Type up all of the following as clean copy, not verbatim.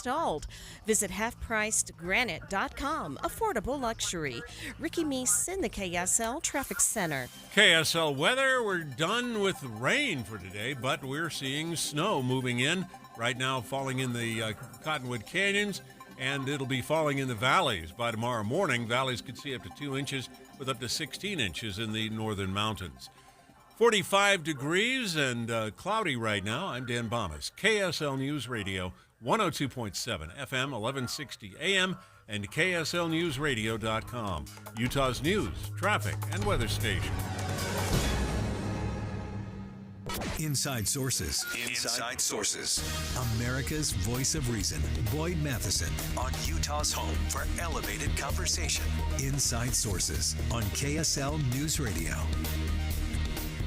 installed. Visit halfpricedgranite.com. Affordable luxury. Ricky Meese in the KSL Traffic Center. KSL weather, we're done with rain for today, but we're seeing snow moving in. Right now falling in the Cottonwood Canyons, and it'll be falling in the valleys by tomorrow morning. Valleys could see up to 2 inches with up to 16 inches in the northern mountains. 45 degrees and cloudy right now. I'm Dan Bomas, KSL News Radio, 102.7 FM, 1160 AM, and KSLNewsRadio.com, Utah's news, traffic, and weather station. Inside Sources. Inside Sources. America's voice of reason. Boyd Matheson on Utah's home for elevated conversation. Inside Sources on KSL News Radio.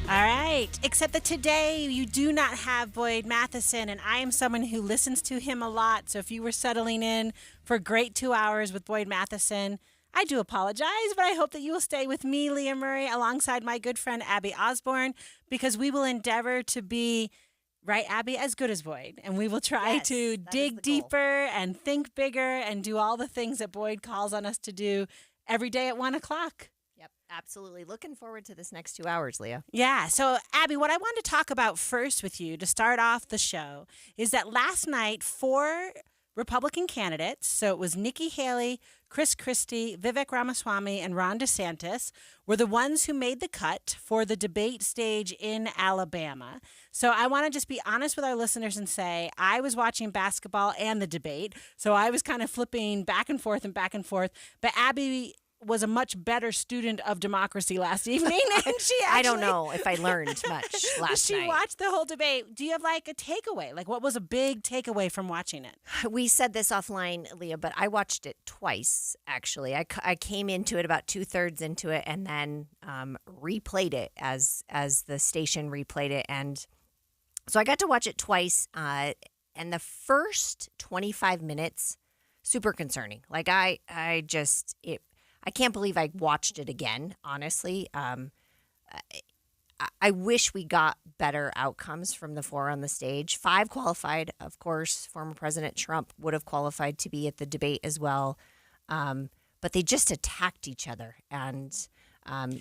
All right, except that today you do not have Boyd Matheson, and I am someone who listens to him a lot. So if you were settling in for a great 2 hours with Boyd Matheson, I do apologize, but I hope that you will stay with me, Leah Murray, alongside my good friend Abby Osborne, because we will endeavor to be, right, Abby, as good as Boyd. And we will try to dig deeper and think bigger and do all the things that Boyd calls on us to do every day at 1 o'clock. Yep, absolutely. Looking forward to this next 2 hours, Leah. Yeah. So, Abby, what I wanted to talk about first with you to start off the show is that last night, 4 Republican candidates, so it was Nikki Haley, Chris Christie, Vivek Ramaswamy, and Ron DeSantis, were the ones who made the cut for the debate stage in Alabama. So I want to just be honest with our listeners and say I was watching basketball and the debate, so I was kind of flipping back and forth. But Abby was a much better student of democracy last evening, and she actually, I don't know if I learned much last night. She watched the whole debate. Do you have like a takeaway? Like, what was a big takeaway from watching it? We said this offline, Leah, but I watched it twice, actually. I came into it about 2/3 into it and then replayed it as the station replayed it. And so I got to watch it twice. And the first 25 minutes, super concerning. Like, I can't believe I watched it again, honestly. I wish we got better outcomes from the 4 on the stage. 5 qualified, of course. Former President Trump would have qualified to be at the debate as well. But they just attacked each other. And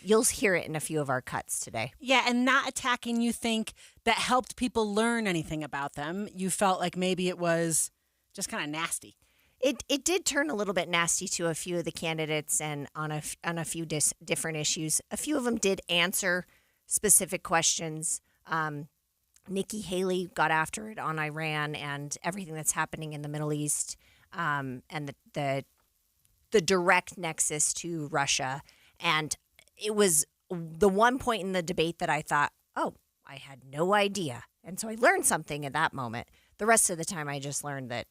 you'll hear it in a few of our cuts today. Yeah, and not attacking, you think, that helped people learn anything about them. You felt like maybe it was just kind of nasty. It did turn a little bit nasty to a few of the candidates and on a few different issues. A few of them did answer specific questions. Nikki Haley got after it on Iran and everything that's happening in the Middle East, and the direct nexus to Russia. And it was the one point in the debate that I thought, oh, I had no idea. And so I learned something at that moment. The rest of the time I just learned that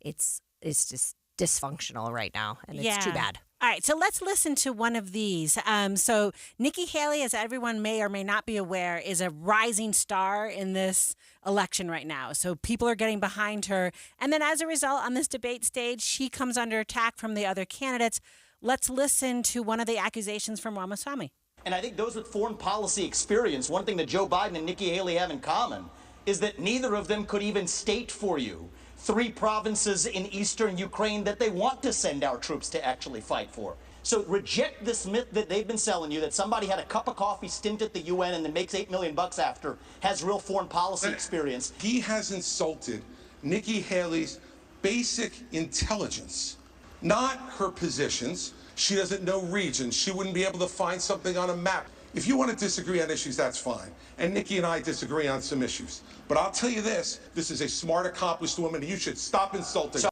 it's just dysfunctional right now, and it's too bad. All right, so let's listen to one of these. So Nikki Haley, as everyone may or may not be aware, is a rising star in this election right now. So people are getting behind her. And then as a result, on this debate stage, she comes under attack from the other candidates. Let's listen to one of the accusations from Ramaswamy. And I think those with foreign policy experience, one thing that Joe Biden and Nikki Haley have in common is that neither of them could even state for you 3 provinces in eastern Ukraine that they want to send our troops to actually fight for. So reject this myth that they've been selling you, that somebody had a cup of coffee stint at the UN and then makes $8 million after, has real foreign policy experience. He has insulted Nikki Haley's basic intelligence, not her positions. She doesn't know regions. She wouldn't be able to find something on a map. If you want to disagree on issues, that's fine. And Nikki and I disagree on some issues. But I'll tell you this is a smart, accomplished woman, and you should stop insulting her.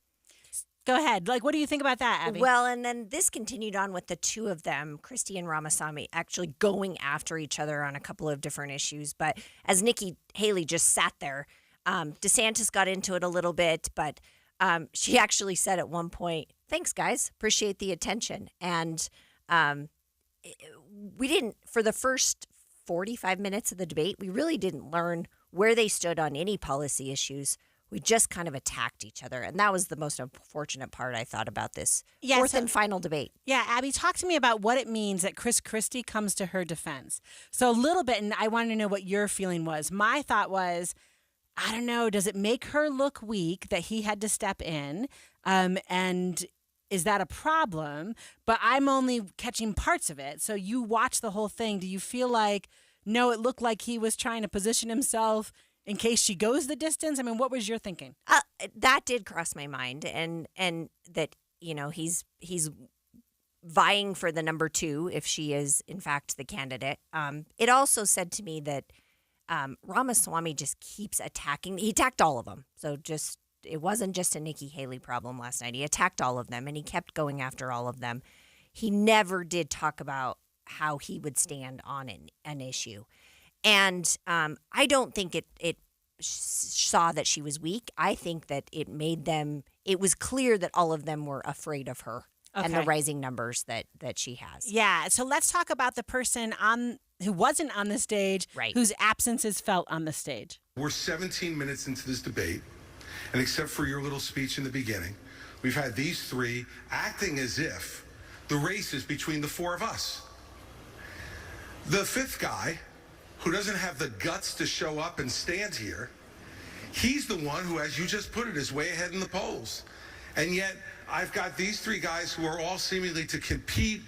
Go ahead. Like, what do you think about that, Abby? Well, and then this continued on with the 2 of them, Christie and Ramaswamy, actually going after each other on a couple of different issues. But as Nikki Haley just sat there, DeSantis got into it a little bit, but she actually said at one point, thanks, guys. Appreciate the attention. And we didn't, for the first 45 minutes of the debate, we really didn't learn where they stood on any policy issues. We just kind of attacked each other. And that was the most unfortunate part, I thought, about this fourth and final debate. Yeah, Abby, talk to me about what it means that Chris Christie comes to her defense. So a little bit, and I wanted to know what your feeling was. My thought was, I don't know, does it make her look weak that he had to step in? And is that a problem? But I'm only catching parts of it. So you watch the whole thing. Do you feel like, no, it looked like he was trying to position himself in case she goes the distance? I mean, what was your thinking? That did cross my mind, and that, he's vying for the number 2 if she is in fact the candidate. It also said to me that Ramaswamy just keeps attacking. He attacked all of them. So it wasn't just a Nikki Haley problem last night. He attacked all of them, and he kept going after all of them. He never did talk about how he would stand on an issue. And I don't think it saw that she was weak. I think that it was clear that all of them were afraid of her and the rising numbers that she has. Yeah. So let's talk about the person who wasn't on the stage, right, whose absence is felt on the stage. We're 17 minutes into this debate, and except for your little speech in the beginning, we've had these 3 acting as if the race is between the 4 of us. The 5th guy, who doesn't have the guts to show up and stand here, he's the one who, as you just put it, is way ahead in the polls. And yet, I've got these 3 guys who are all seemingly to compete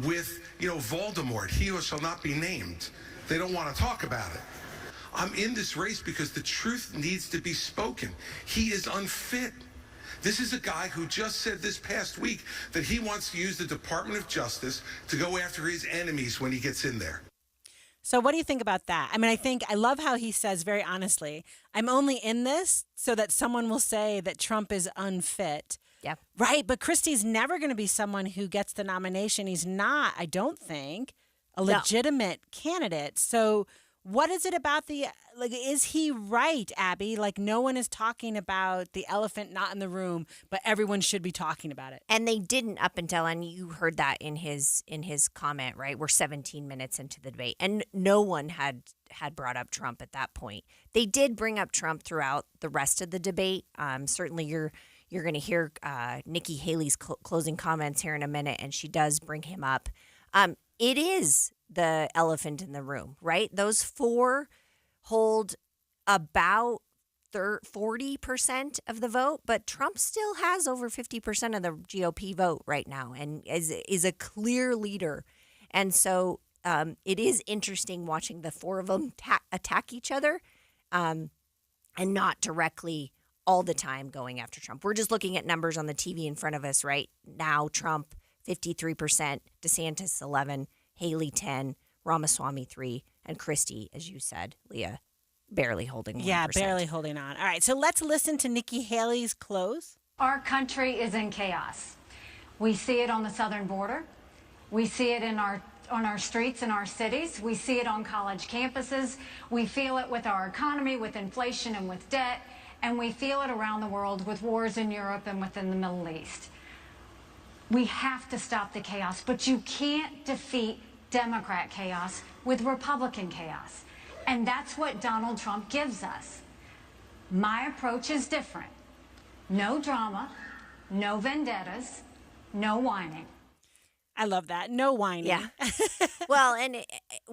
with, Voldemort, he who shall not be named. They don't want to talk about it. I'm in this race because the truth needs to be spoken. He is unfit. This is a guy who just said this past week that he wants to use the Department of Justice to go after his enemies when he gets in there. So what do you think about that? I mean, I love how he says very honestly, I'm only in this so that someone will say that Trump is unfit. Yeah. Right. But Christie's never going to be someone who gets the nomination. He's not, I don't think, a legitimate candidate. So what is it about is he right, Abby? Like, no one is talking about the elephant not in the room, but everyone should be talking about it. And they didn't up until, and you heard that in his comment, right? We're 17 minutes into the debate, and no one had brought up Trump at that point. They did bring up Trump throughout the rest of the debate. Certainly you're going to hear Nikki Haley's closing comments here in a minute, and she does bring him up. It is the elephant in the room, right? Those 4 hold about 40% of the vote, but Trump still has over 50% of the GOP vote right now and is a clear leader. And so it is interesting watching the 4 of them attack each other and not directly all the time going after Trump. We're just looking at numbers on the TV in front of us right now. Trump, 53%, DeSantis, 11%, Haley, 10%, Ramaswamy, 3%, and Christie, as you said, Leah, barely holding 1%. Yeah, barely holding on. All right, so let's listen to Nikki Haley's close. Our country is in chaos. We see it on the southern border. We see it on our streets in our cities. We see it on college campuses. We feel it with our economy, with inflation and with debt. And we feel it around the world with wars in Europe and within the Middle East. We have to stop the chaos, but you can't defeat Democrat chaos with Republican chaos. And that's what Donald Trump gives us. My approach is different. No drama, no vendettas, no whining. I love that. No whining. Yeah. Well, and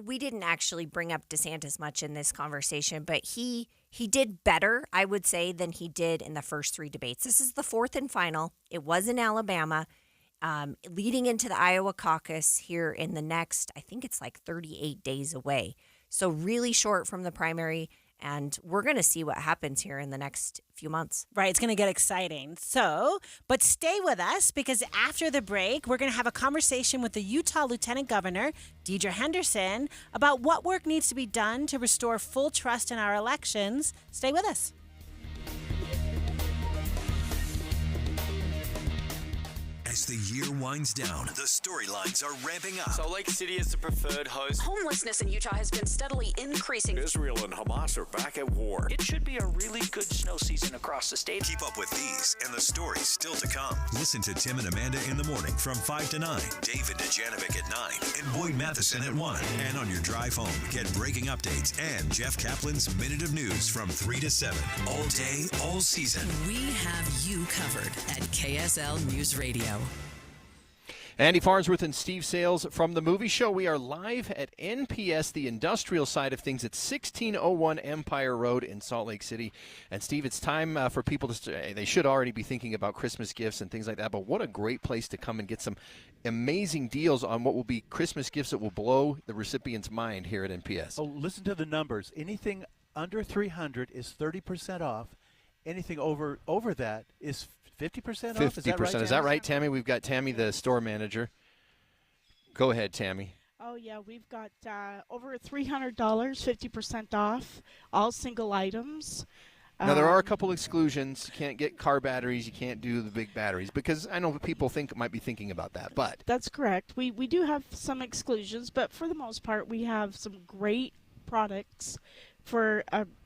we didn't actually bring up DeSantis much in this conversation, but he did better, I would say, than he did in the first 3 debates. This is the 4th and final. It was in Alabama, leading into the Iowa caucus here in the next, I think it's like 38 days away. So really short from the primary, and we're going to see what happens here in the next few months. Right, it's going to get exciting. So, but stay with us, because after the break, we're going to have a conversation with the Utah Lieutenant Governor, Deidre Henderson, about what work needs to be done to restore full trust in our elections. Stay with us. As the year winds down, the storylines are ramping up. Salt Lake City is the preferred host. Homelessness in Utah has been steadily increasing. Israel and Hamas are back at war. It should be a really good snow season across the state. Keep up with these and the stories still to come. Listen to Tim and Amanda in the morning from 5 to 9, David Dejanovic at 9, and Boyd Matheson at 1. And on your drive home, get breaking updates and Jeff Kaplan's Minute of News from 3 to 7. All day, all season. We have you covered at KSL News Radio. Andy Farnsworth and Steve Sales from the Movie Show. We are live at NPS, the industrial side of things, at 1601 Empire Road in Salt Lake City. And Steve, it's time for people to, they should already be thinking about Christmas gifts and things like that, but what a great place to come and get some amazing deals on what will be Christmas gifts that will blow the recipient's mind here at NPS. Oh, listen to the numbers. Anything under $300 is 30% off. Anything over that is 50% off? 50%. Is that right, Tammy? We've got Tammy, the store manager. Go ahead, Tammy. Oh, yeah. We've got over $300, 50% off, all single items. Now, there are a couple exclusions. You can't get car batteries. You can't do the big batteries because I know people might be thinking about that. But that's correct. We do have some exclusions, but for the most part, we have some great products for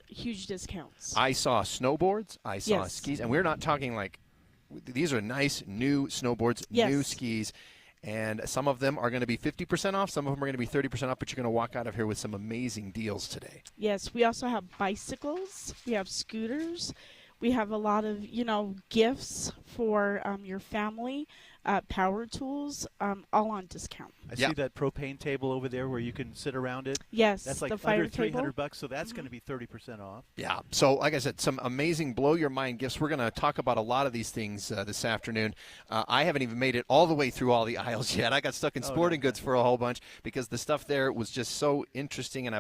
huge discounts. I saw snowboards. I saw skis. And we're not talking like these are nice new snowboards, new skis. And some of them are going to be 50% off. Some of them are going to be 30% off, but you're going to walk out of here with some amazing deals today. Yes, we also have bicycles. We have scooters. We have a lot of, gifts for your family, power tools, all on discount. I see that propane table over there where you can sit around it. Yes, that's like the fire under $300, table. so that's going to be 30% off. Yeah. So, like I said, some amazing blow-your-mind gifts. We're going to talk about a lot of these things this afternoon. I haven't even made it all the way through all the aisles yet. I got stuck in sporting goods for a whole bunch because the stuff there was just so interesting, and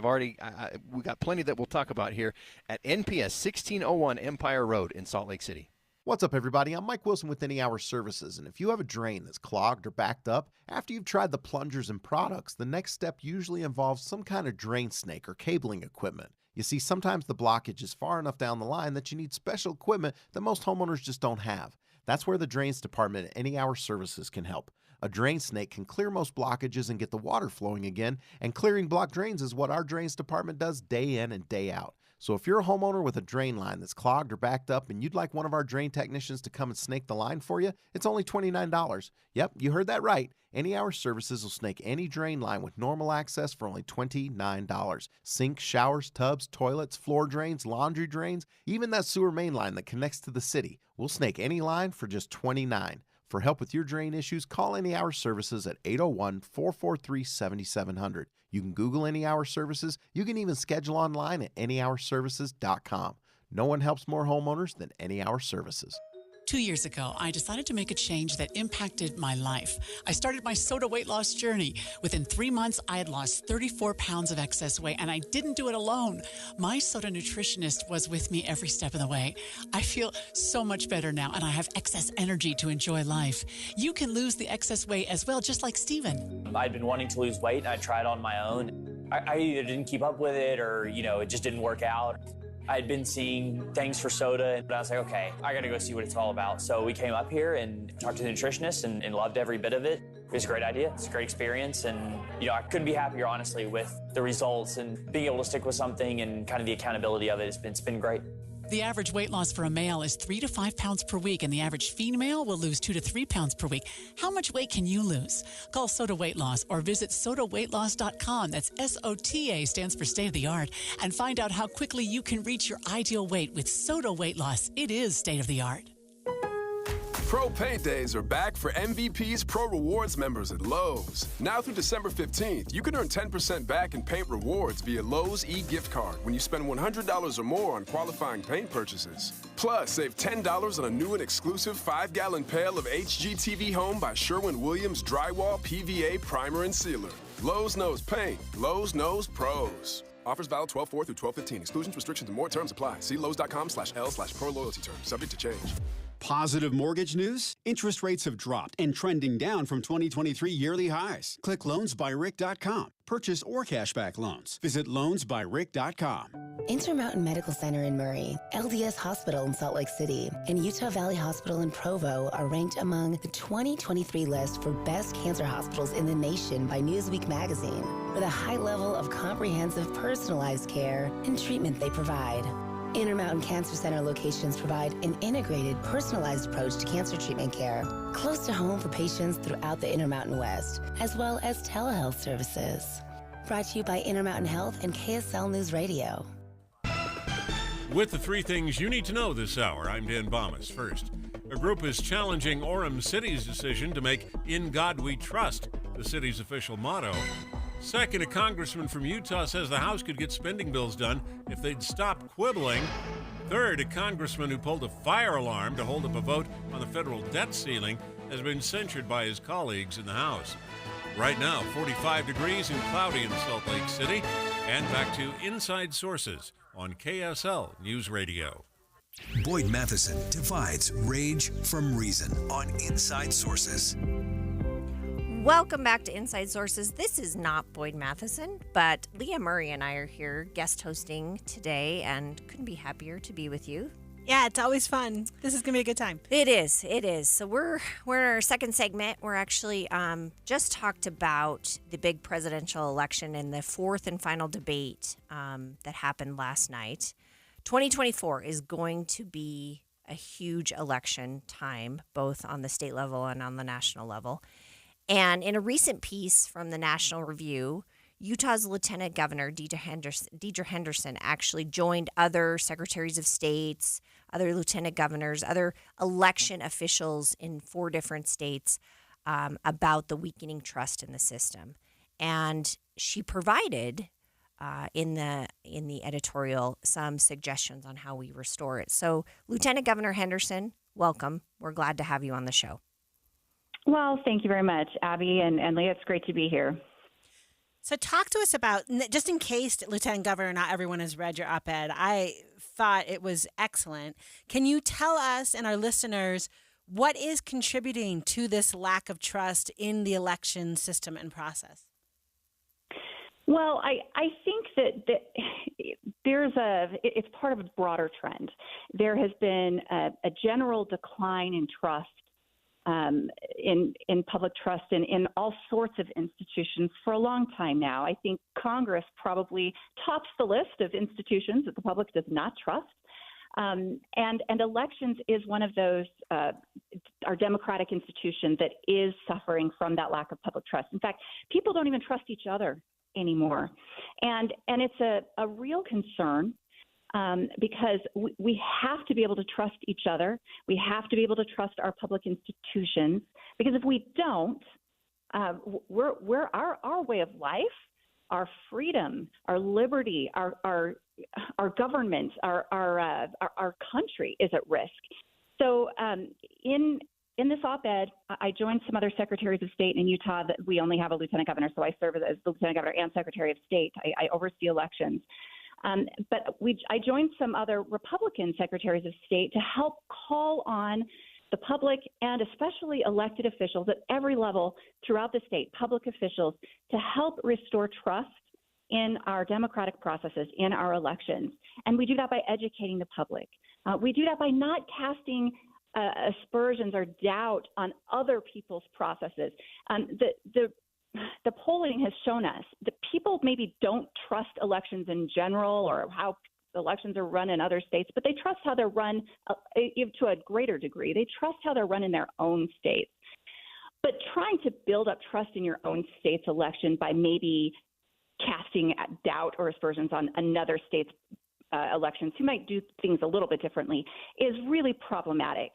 we got plenty that we'll talk about here at NPS 1601 Empire Road in Salt Lake City. What's up, everybody? I'm Mike Wilson with Any Hour Services, and if you have a drain that's clogged or backed up, after you've tried the plungers and products, the next step usually involves some kind of drain snake or cabling equipment. You see, sometimes the blockage is far enough down the line that you need special equipment that most homeowners just don't have. That's where the Drains Department at Any Hour Services can help. A drain snake can clear most blockages and get the water flowing again, and clearing blocked drains is what our Drains Department does day in and day out. So if you're a homeowner with a drain line that's clogged or backed up and you'd like one of our drain technicians to come and snake the line for you, it's only $29. Yep, you heard that right. Any Hour Services will snake any drain line with normal access for only $29. Sinks, showers, tubs, toilets, floor drains, laundry drains, even that sewer main line that connects to the city. We'll snake any line for just $29. For help with your drain issues, call Any Hour Services at 801-443-7700. You can Google Any Hour Services. You can even schedule online at anyhourservices.com. No one helps more homeowners than Any Hour Services. 2 years ago, I decided to make a change that impacted my life. I started my soda weight loss journey. Within 3 months, I had lost 34 pounds of excess weight, and I didn't do it alone. My soda nutritionist was with me every step of the way. I feel so much better now, and I have excess energy to enjoy life. You can lose the excess weight as well, just like Steven. I'd been wanting to lose weight, and I tried on my own. I either didn't keep up with it or, it just didn't work out. I'd been seeing things for soda, and I was like, okay, I gotta go see what it's all about. So we came up here and talked to the nutritionist and loved every bit of it. It was a great idea. It's a great experience. And, I couldn't be happier, honestly, with the results and being able to stick with something and kind of the accountability of it. It's been great. The average weight loss for a male is 3 to 5 pounds per week, and the average female will lose 2 to 3 pounds per week. How much weight can you lose? Call Soda Weight Loss or visit sodaweightloss.com. That's SOTA, stands for state of the art, and find out how quickly you can reach your ideal weight with Soda Weight Loss. It is state of the art. Pro Paint Days are back for MVP's Pro Rewards members at Lowe's. Now through December 15th, you can earn 10% back in paint rewards via Lowe's e-gift card when you spend $100 or more on qualifying paint purchases. Plus, save $10 on a new and exclusive 5-gallon pail of HGTV Home by Sherwin-Williams Drywall PVA Primer and Sealer. Lowe's knows paint. Lowe's knows pros. Offers valid 12/4 through 12/15. Exclusions, restrictions, and more terms apply. See Lowe's.com/L/pro loyalty terms. Subject to change. Positive mortgage news? Interest rates have dropped and trending down from 2023 yearly highs. Click loansbyrick.com. Purchase or cashback loans. Visit loansbyrick.com. Intermountain Medical Center in Murray, LDS Hospital in Salt Lake City, and Utah Valley Hospital in Provo are ranked among the 2023 list for best cancer hospitals in the nation by Newsweek magazine, with a high level of comprehensive personalized care and treatment they provide. Intermountain Cancer Center locations provide an integrated, personalized approach to cancer treatment care, close to home for patients throughout the Intermountain West, as well as telehealth services. Brought to you by Intermountain Health and KSL News Radio. With the 3 things you need to know this hour, I'm Dan Bomas. First, A group is challenging Orem City's decision to make "In God We Trust" the city's official motto. Second, a congressman from Utah says the House could get spending bills done if they'd stop quibbling. Third, a congressman who pulled a fire alarm to hold up a vote on the federal debt ceiling has been censured by his colleagues in the House. Right now, 45 degrees and cloudy in Salt Lake City. And back to Inside Sources on KSL News Radio. Boyd Matheson divides rage from reason on Inside Sources. Welcome back to Inside Sources. This is not Boyd Matheson, but Leah Murray and I are here guest hosting today and couldn't be happier to be with you. Yeah, it's always fun. This is going to be a good time. It is. It is. So we're in our second segment. We're actually just talked about the big presidential election and the fourth and final debate that happened last night. 2024 is going to be a huge election time, both on the state level and on the national level. And in a recent piece from the National Review, Utah's Lieutenant Governor Deidre Henderson actually joined other secretaries of states, other lieutenant governors, other election officials in 4 different states about the weakening trust in the system. And she provided in the editorial some suggestions on how we restore it. So, Lieutenant Governor Henderson, welcome. We're glad to have you on the show. Well, thank you very much, Abby and Leah. It's great to be here. So talk to us about, just in case, Lieutenant Governor, not everyone has read your op-ed, I thought it was excellent. Can you tell us and our listeners what is contributing to this lack of trust in the election system and process? Well, I think that it's part of a broader trend. There has been a general decline in trust in public trust in all sorts of institutions for a long time now. I think Congress probably tops the list of institutions that the public does not trust. And elections is one of those, our democratic institution that is suffering from that lack of public trust. In fact, people don't even trust each other anymore. And it's a real concern. Because we have to be able to trust each other. We have to be able to trust our public institutions. Because if we don't, our way of life, our freedom, our liberty, our government, our country is at risk. So in this op-ed, I joined some other secretaries of state in Utah. That we only have a lieutenant governor, so I serve as the lieutenant governor and secretary of state. I oversee elections. But I joined some other Republican secretaries of state to help call on the public and especially elected officials at every level throughout the state, public officials, to help restore trust in our democratic processes, in our elections. And we do that by educating the public. We do that by not casting aspersions or doubt on other people's processes. The polling has shown us that people maybe don't trust elections in general or how elections are run in other states, but they trust how they're run to a greater degree. They trust how they're run in their own states. But trying to build up trust in your own state's election by maybe casting doubt or aspersions on another state's elections who might do things a little bit differently is really problematic.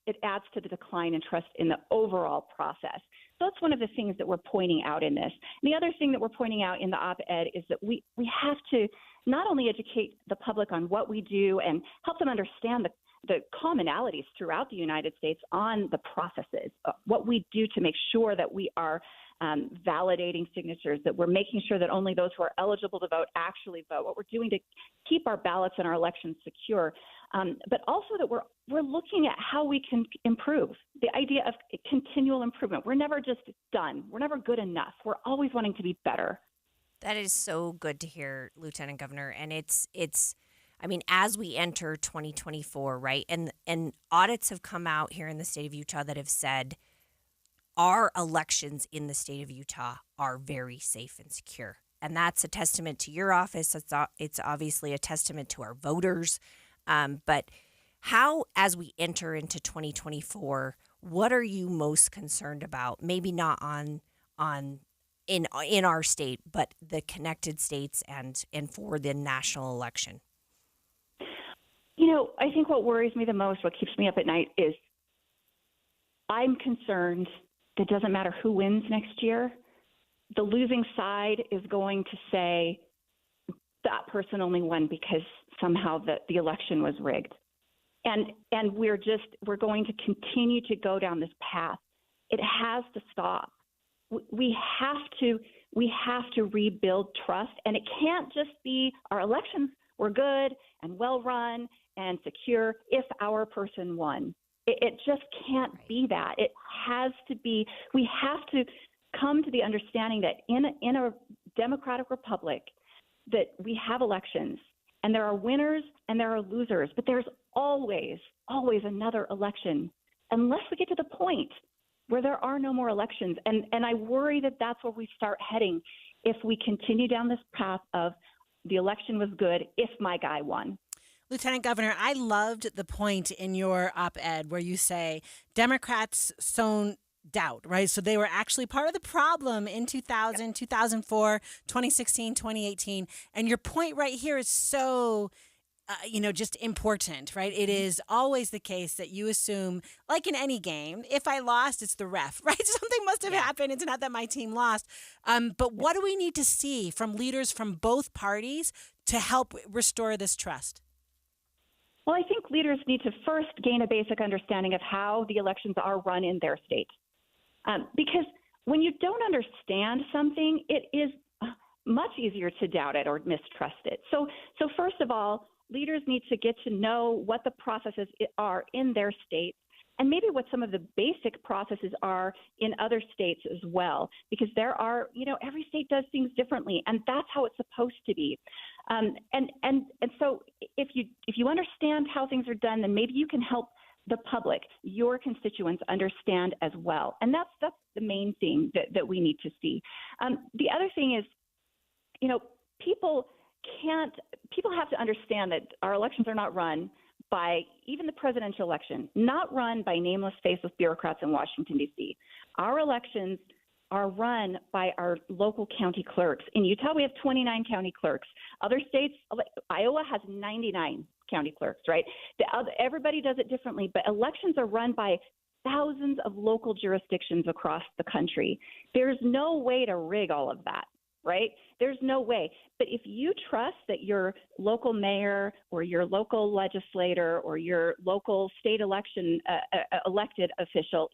It adds to the decline in trust in the overall process. So that's one of the things that we're pointing out in this. And the other thing that we're pointing out in the op-ed is that we have to not only educate the public on what we do and help them understand the commonalities throughout the United States on the processes, what we do to make sure that we are validating signatures, that we're making sure that only those who are eligible to vote actually vote, what we're doing to keep our ballots and our elections secure, but also that we're looking at how we can improve, the idea of continual improvement. We're never just done. We're never good enough. We're always wanting to be better. That is so good to hear, Lieutenant Governor. And it's I mean, as we enter 2024, right, and audits have come out here in the state of Utah that have said our elections in the state of Utah are very safe and secure. And that's a testament to your office. It's obviously a testament to our voters. But how, as we enter into 2024, what are you most concerned about? Maybe not in our state, but the connected states and for the national election. I think what worries me the most, what keeps me up at night, is I'm concerned that it doesn't matter who wins next year. The losing side is going to say that person only won because somehow the election was rigged. And we're going to continue to go down this path. It has to stop. We have to rebuild trust, and it can't just be our elections were good and well run and secure if our person won. It just can't be that. It has to be. We have to come to the understanding that in a democratic republic, that we have elections, and there are winners and there are losers, but there's always another election, unless we get to the point where there are no more elections. And I worry that that's where we start heading if we continue down this path of the election was good if my guy won. Lieutenant Governor, I loved the point in your op-ed where you say Democrats sown doubt, right? So they were actually part of the problem in 2000, 2004, 2016, 2018. And your point right here is so just important, right? It is always the case that you assume, like in any game, if I lost, it's the ref, right? Something must have happened. It's not that my team lost. But what do we need to see from leaders from both parties to help restore this trust? Well, I think leaders need to first gain a basic understanding of how the elections are run in their state. Because when you don't understand something, it is much easier to doubt it or mistrust it. So first of all, leaders need to get to know what the processes are in their states, and maybe what some of the basic processes are in other states as well, because there are, every state does things differently, and that's how it's supposed to be. And so if you understand how things are done, then maybe you can help the public, your constituents, understand as well. And that's the main thing that we need to see. The other thing is, people have to understand that our elections are not run by, even the presidential election, not run by nameless, faceless bureaucrats in Washington, D.C. Our elections are run by our local county clerks. In Utah, we have 29 county clerks. Other states, like Iowa has 99 county clerks, right? Everybody does it differently, but elections are run by thousands of local jurisdictions across the country. There's no way to rig all of that, right? There's no way. But if you trust that your local mayor or your local legislator or your local state election elected official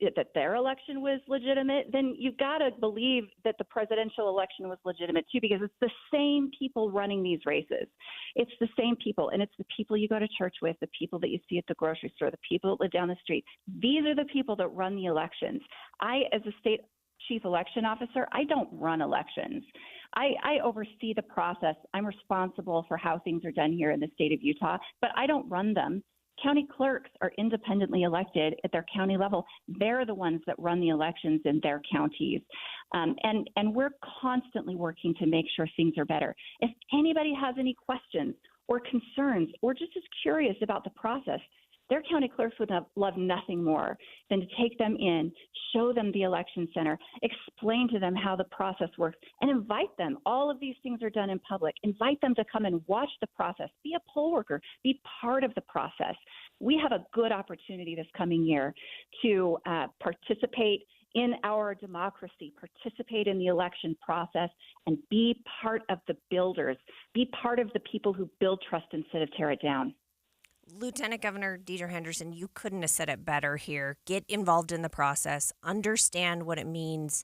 that their election was legitimate, then you've got to believe that the presidential election was legitimate too, because it's the same people running these races. It's the same people, and it's the people you go to church with, the people that you see at the grocery store, the people that live down the street. These are the people that run the elections. I, as a state chief election officer, I don't run elections. I oversee the process. I'm responsible for how things are done here in the state of Utah, but I don't run them. County clerks are independently elected at their county level. They're the ones that run the elections in their counties. And we're constantly working to make sure things are better. If anybody has any questions or concerns or just is curious about the process, their county clerks would love nothing more than to take them in, show them the election center, explain to them how the process works, and invite them. All of these things are done in public. Invite them to come and watch the process. Be a poll worker. Be part of the process. We have a good opportunity this coming year to participate in our democracy, participate in the election process, and be part of the builders. Be part of the people who build trust instead of tear it down. Lieutenant Governor Deidre Henderson, you couldn't have said it better here. Get involved in the process, understand what it means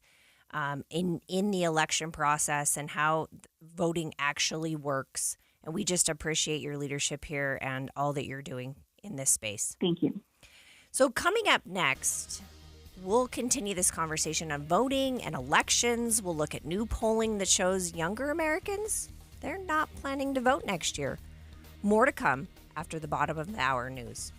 in the election process and how voting actually works. And we just appreciate your leadership here and all that you're doing in this space. Thank you. So coming up next, we'll continue this conversation on voting and elections. We'll look at new polling that shows younger Americans, they're not planning to vote next year. More to come after the bottom of the hour news.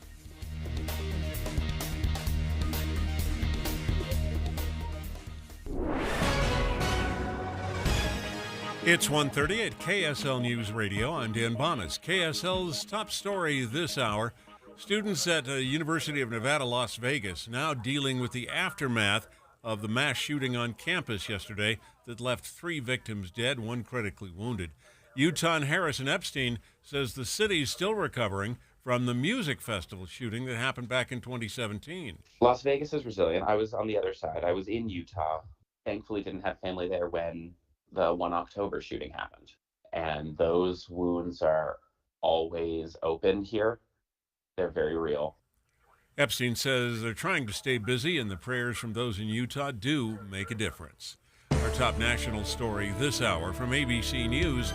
It's 1:30 at KSL News Radio. I'm Dan Bonas. KSL's top story this hour. Students at the University of Nevada, Las Vegas, now dealing with the aftermath of the mass shooting on campus yesterday that left 3 victims dead, 1 critically wounded. Utah Harrison Epstein says the city's still recovering from the music festival shooting that happened back in 2017. Las Vegas is resilient. I was on the other side. I was in Utah. Thankfully didn't have family there when the 1 October shooting happened. And those wounds are always open here. They're very real. Epstein says they're trying to stay busy, and the prayers from those in Utah do make a difference. Our top national story this hour from ABC News.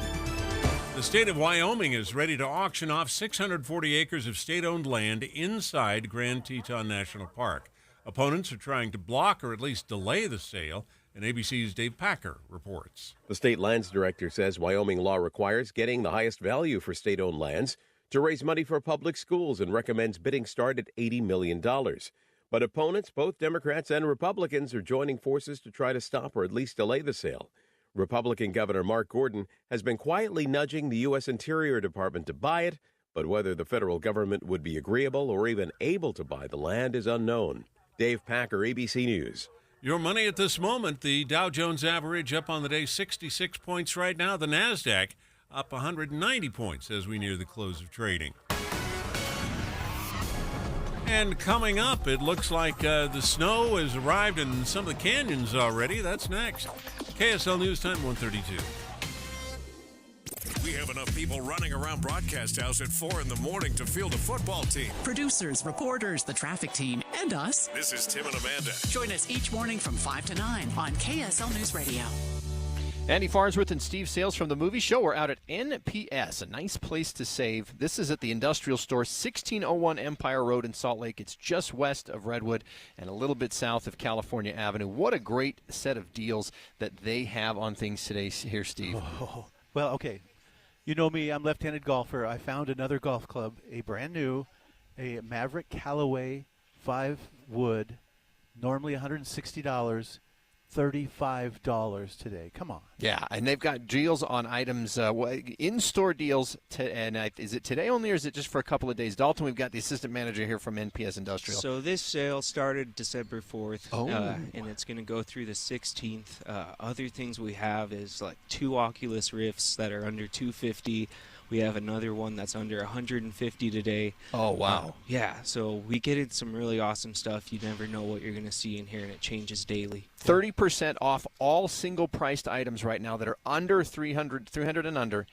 The state of Wyoming is ready to auction off 640 acres of state-owned land inside Grand Teton National Park. Opponents are trying to block or at least delay the sale, and ABC's Dave Packer reports. The state lands director says Wyoming law requires getting the highest value for state-owned lands to raise money for public schools and recommends bidding start at $80 million. But opponents, both Democrats and Republicans, are joining forces to try to stop or at least delay the sale. Republican Governor Mark Gordon has been quietly nudging the U.S. Interior Department to buy it, but whether the federal government would be agreeable or even able to buy the land is unknown. Dave Packer, ABC News. Your money at this moment, the Dow Jones average up on the day 66 points right now. The NASDAQ up 190 points as we near the close of trading. And coming up, it looks like the snow has arrived in some of the canyons already. That's next. KSL News Time 1:32. We have enough people running around Broadcast House at 4 in the morning to field a football team. Producers, reporters, the traffic team, and us. This is Tim and Amanda. Join us each morning from 5 to 9 on KSL News Radio. Andy Farnsworth and Steve Sales from the movie show. We're out at NPS, a nice place to save. This is at the industrial store, 1601 Empire Road in Salt Lake. It's just west of Redwood and a little bit south of California Avenue. What a great set of deals that they have on things today here, Steve. Oh, well, okay. You know me, I'm left-handed golfer. I found another golf club, a brand new, a Maverick Callaway 5-wood, normally $160. $35 today. Come on. Yeah, and they've got deals on items, in-store deals. Is it today only, or is it just for a couple of days? Dalton, we've got the assistant manager here from NPS Industrial. So this sale started December 4th, Oh. And it's going to go through the 16th. Other things we have is like 2 Oculus Rifts that are under $250. We have another one that's under $150 today. Oh, wow. Yeah, so we get in some really awesome stuff. You never know what you're going to see in here, and it changes daily. 30% off all single-priced items right now that are under 300 and under.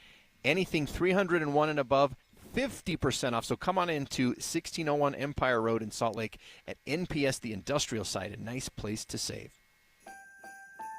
Anything 301 and above, 50% off. So come on into 1601 Empire Road in Salt Lake at NPS, the industrial site. A nice place to save.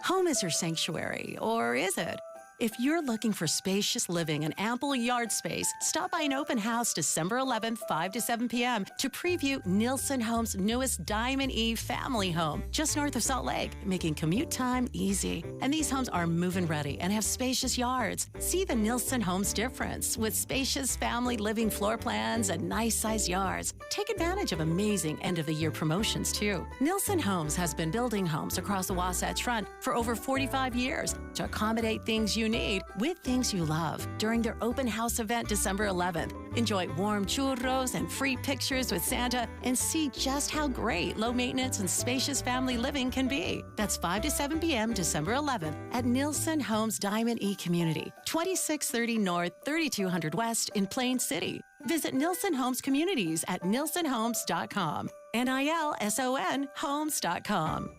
Home is your sanctuary, or is it? If you're looking for spacious living and ample yard space, stop by an open house December 11th, 5 to 7 p.m. to preview Nielsen Homes' newest Diamond E family home, just north of Salt Lake, making commute time easy. And these homes are move-in ready and have spacious yards. See the Nielsen Homes difference with spacious family living floor plans and nice-sized yards. Take advantage of amazing end-of-the-year promotions, too. Nielsen Homes has been building homes across the Wasatch Front for over 45 years to accommodate things you need with things you love during their open house event December 11th. Enjoy warm churros and free pictures with Santa and see just how great low maintenance and spacious family living can be. That's 5 to 7 p.m. December 11th at Nielsen Homes Diamond E Community, 2630 North, 3200 West in Plain City. Visit Nielsen Homes Communities at nielsenhomes.com. NILSON homes.com.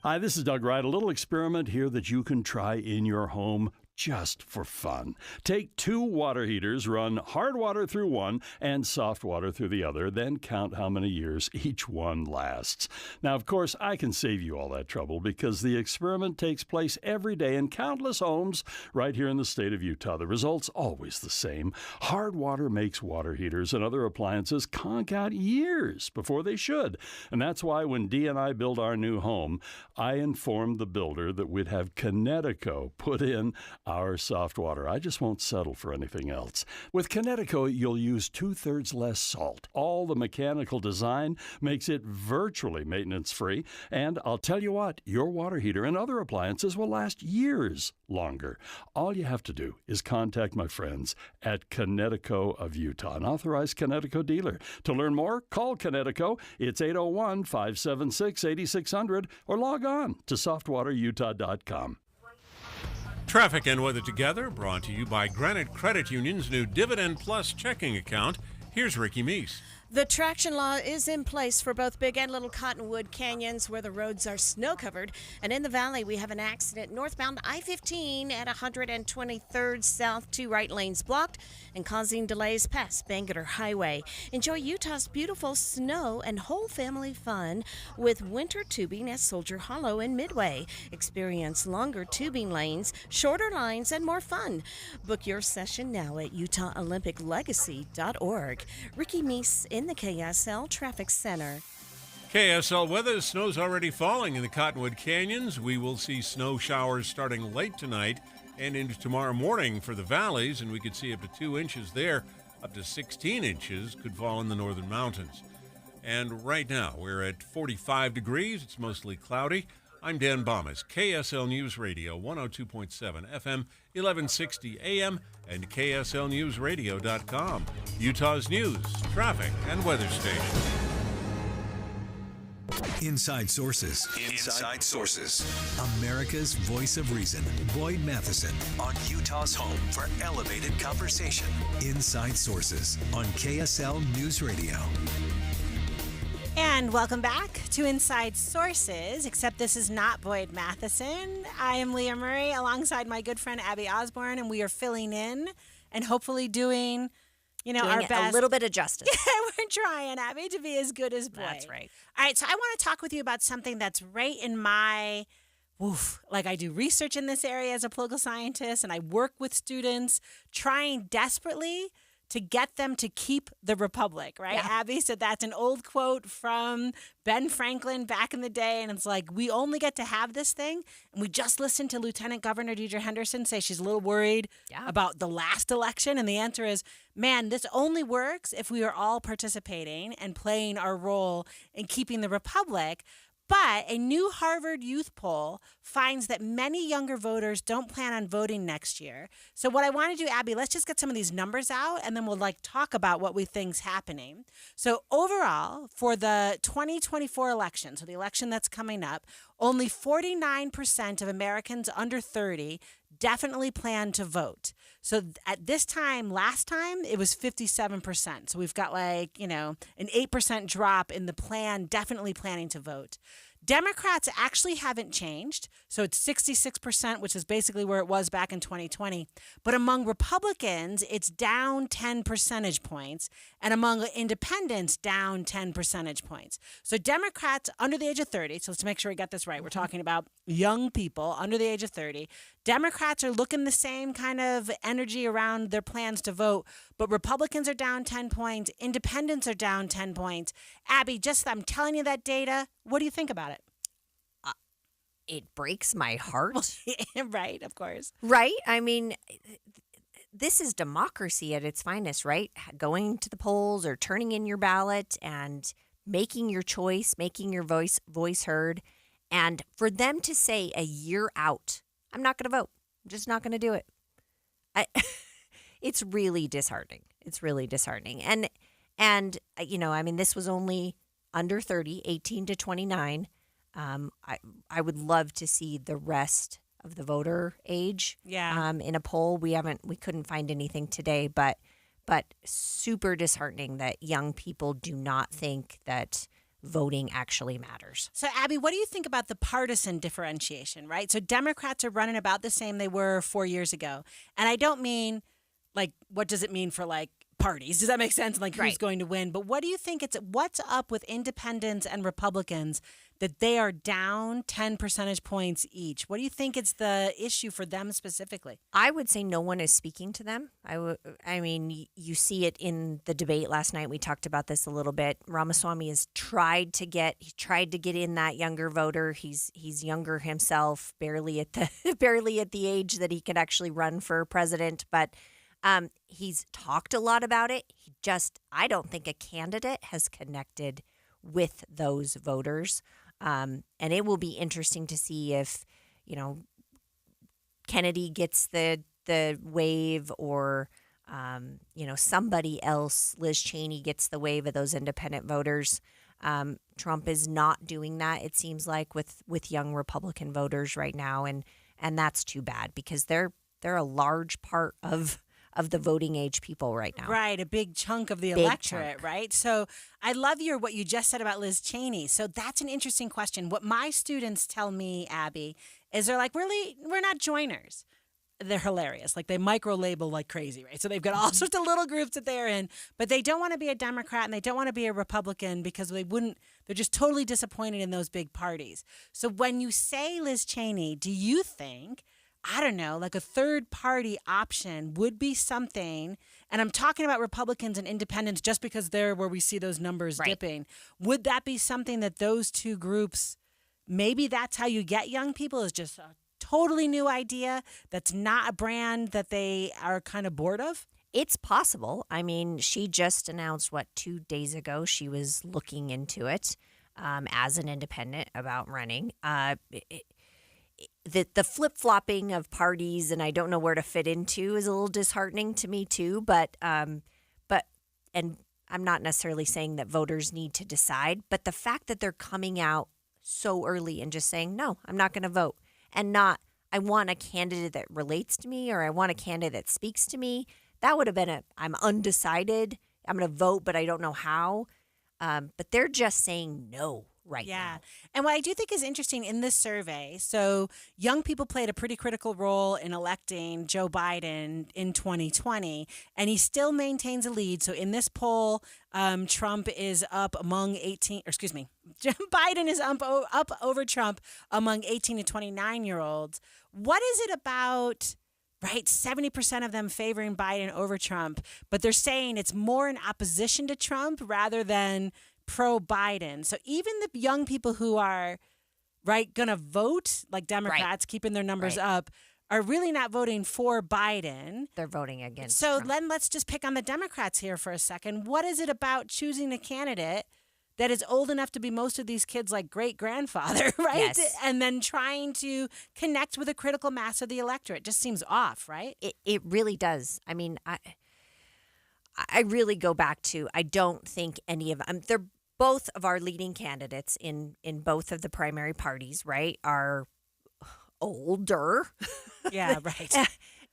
Hi, this is Doug Wright. A little experiment here that you can try in your home just for fun. Take 2 water heaters, run hard water through one and soft water through the other, then count how many years each one lasts. Now, of course, I can save you all that trouble because the experiment takes place every day in countless homes right here in the state of Utah. The result's always the same. Hard water makes water heaters and other appliances conk out years before they should. And that's why when Dee and I build our new home, I informed the builder that we'd have Connecticut put in our soft water. I just won't settle for anything else. With Connecticut, you'll use 2/3 less salt. All the mechanical design makes it virtually maintenance-free. And I'll tell you what, your water heater and other appliances will last years longer. All you have to do is contact my friends at Connecticut of Utah, an authorized Connecticut dealer. To learn more, call Connecticut. It's 801-576-8600 or log on to softwaterutah.com. Traffic and weather together, brought to you by Granite Credit Union's new Dividend Plus checking account. Here's Ricky Meese. The traction law is in place for both Big and Little Cottonwood Canyons, where the roads are snow-covered. And in the valley, we have an accident northbound I-15 at 123rd South, 2 right lanes blocked and causing delays past Bangerter Highway. Enjoy Utah's beautiful snow and whole family fun with winter tubing at Soldier Hollow in Midway. Experience longer tubing lanes, shorter lines, and more fun. Book your session now at UtahOlympicLegacy.org. Ricky Meese in the KSL Traffic Center. KSL weather. Snow's already falling in the Cottonwood Canyons. We will see snow showers starting late tonight and into tomorrow morning for the valleys, and we could see up to 2 inches there. Up to 16 inches could fall in the northern mountains. And right now, we're at 45 degrees. It's mostly cloudy. I'm Dan Bomas, KSL News Radio, 102.7 FM, 1160 AM, and KSLNewsRadio.com, Utah's news, traffic, and weather station. Inside Sources. Inside Sources. America's voice of reason. Boyd Matheson on Utah's home for elevated conversation. Inside Sources on KSL News Radio. And welcome back to Inside Sources, except this is not Boyd Matheson. I am Leah Murray alongside my good friend Abby Osborne, and we are filling in and hopefully doing our best. A little bit of justice. Yeah, we're trying, Abby, to be as good as Boyd. That's right. All right, so I want to talk with you about something that's right in my like I do research in this area as a political scientist, and I work with students trying desperately to get them to keep the republic, right? Yeah. Abby said that's an old quote from Ben Franklin back in the day, and it's like, we only get to have this thing. And we just listened to Lieutenant Governor Deidre Henderson say she's a little worried about the last election, and the answer is, man, this only works if we are all participating and playing our role in keeping the republic. But a new Harvard youth poll finds that many younger voters don't plan on voting next year. So what I want to do, Abby, let's just get some of these numbers out, and then we'll talk about what we think's happening. So overall, for the 2024 election, so the election that's coming up, only 49% of Americans under 30 definitely plan to vote. So at this time, last time, it was 57%. So we've got an 8% drop in the definitely planning to vote. Democrats actually haven't changed. So it's 66%, which is basically where it was back in 2020. But among Republicans, it's down 10 percentage points. And among independents, down 10 percentage points. So Democrats under the age of 30, so let's make sure we got this right. We're talking about young people under the age of 30. Democrats are looking the same kind of energy around their plans to vote, but Republicans are down 10 points. Independents are down 10 points. Abby, I'm telling you that data. What do you think about it? It breaks my heart. Right, of course. Right? I mean, this is democracy at its finest, right? Going to the polls or turning in your ballot and making your choice, making your voice heard. And for them to say a year out, I'm not going to vote. I'm just not going to do it. It's really disheartening. It's really disheartening. And this was only under 30, 18 to 29. I would love to see the rest of the voter age. Yeah. In a poll, we couldn't find anything today, but super disheartening that young people do not think that voting actually matters. So, Abby, what do you think about the partisan differentiation, right? So Democrats are running about the same they were 4 years ago. And I don't mean, what does it mean for, parties? Does that make sense? Who's going to win? But what do you think what's up with independents and Republicans that they are down 10 percentage points each? What do you think is the issue for them specifically? I would say no one is speaking to them. You see it in the debate last night. We talked about this a little bit. Ramaswamy has tried to get in that younger voter. He's younger himself, barely at the age that he could actually run for president, but he's talked a lot about it. I don't think a candidate has connected with those voters. And it will be interesting to see if, Kennedy gets the wave or, somebody else, Liz Cheney gets the wave of those independent voters. Trump is not doing that, it seems like, with young Republican voters right now. And and that's too bad because they're a large part of the voting age people right now. Right, a big chunk of the Big electorate, chunk. right? So I love what you just said about Liz Cheney. So that's an interesting question. What my students tell me, Abby, is they're like, really, we're not joiners. They're hilarious. Like they micro-label like crazy, right? So they've got all sorts of little groups that they're in, but they don't want to be a Democrat and they don't want to be a Republican because they're just totally disappointed in those big parties. So when you say Liz Cheney, do you think, I don't know, like a third party option would be something, and I'm talking about Republicans and independents just because they're where we see those numbers dipping. Would that be something that those two groups, maybe that's how you get young people, is just a totally new idea that's not a brand that they are kind of bored of? It's possible. I mean, she just announced, 2 days ago, she was looking into it as an independent about running. The flip-flopping of parties and I don't know where to fit into is a little disheartening to me too, but and I'm not necessarily saying that voters need to decide, but the fact that they're coming out so early and just saying, no, I'm not going to vote, and not, I want a candidate that relates to me or I want a candidate that speaks to me, that would have been I'm undecided, I'm going to vote, but I don't know how. But they're just saying no right now. Yeah. And what I do think is interesting in this survey, so young people played a pretty critical role in electing Joe Biden in 2020, and he still maintains a lead. So in this poll, Biden is up over Trump among 18 to 29-year-olds. What is it about, right, 70% of them favoring Biden over Trump, but they're saying it's more in opposition to Trump rather than pro-Biden. So even the young people who are, right, going to vote like Democrats, keeping their numbers up, are really not voting for Biden. They're voting against So Trump. then let's just pick on the Democrats here for a second. What is it about choosing a candidate that is old enough to be most of these kids' like great-grandfather, right? Yes. And then trying to connect with a critical mass of the electorate? Just seems off, right? It really does. I mean, I really go back to, I don't think any of them, they're both of our leading candidates in both of the primary parties, right, are older. Yeah, right.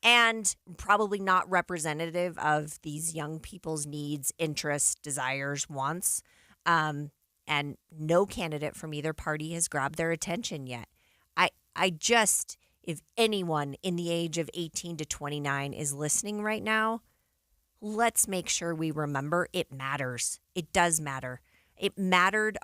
And probably not representative of these young people's needs, interests, desires, wants. And no candidate from either party has grabbed their attention yet. I just, if anyone in the age of 18 to 29 is listening right now, let's make sure we remember it matters. It does matter. It mattered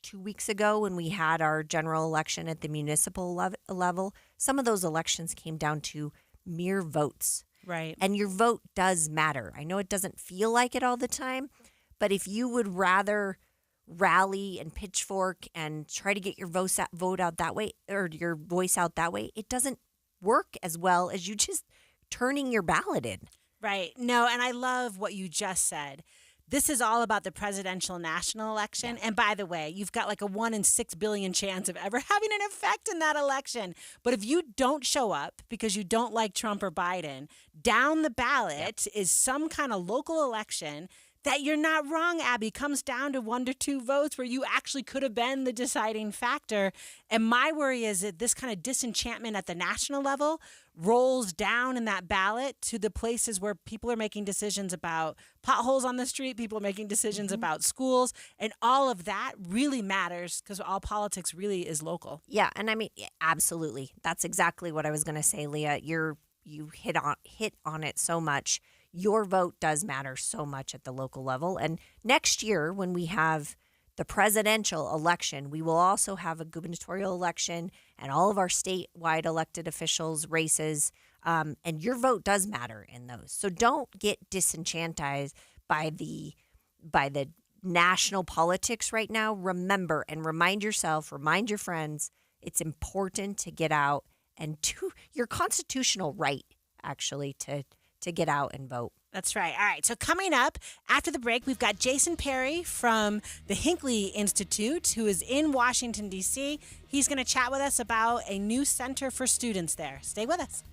2 weeks ago when we had our general election at the municipal level. Some of those elections came down to mere votes. Right. And your vote does matter. I know it doesn't feel like it all the time, but if you would rather rally and pitchfork and try to get your vote out that way, or your voice out that way, it doesn't work as well as you just turning your ballot in. Right. No, and I love what you just said. This is all about the presidential national election. And by the way, you've got like a 1 in 6 billion chance of ever having an effect in that election. But if you don't show up because you don't like Trump or Biden, down the ballot is some kind of local election that, you're not wrong, Abby, comes down to 1 to 2 votes where you actually could have been the deciding factor. And my worry is that this kind of disenchantment at the national level rolls down in that ballot to the places where people are making decisions about potholes on the street, people are making decisions about schools, and all of that really matters because all politics really is local. Yeah, and I mean, absolutely. That's exactly what I was going to say, Leah. You hit on it so much. Your vote does matter so much at the local level. And next year, when we have the presidential election, we will also have a gubernatorial election and all of our statewide elected officials races. And your vote does matter in those. So don't get disenchanted by the national politics right now. Remember and remind yourself, remind your friends, it's important to get out and do your constitutional right, actually, to get out and vote. That's right. All right. So coming up after the break, we've got Jason Perry from the Hinckley Institute, who is in Washington, D.C. He's going to chat with us about a new center for students there. Stay with us.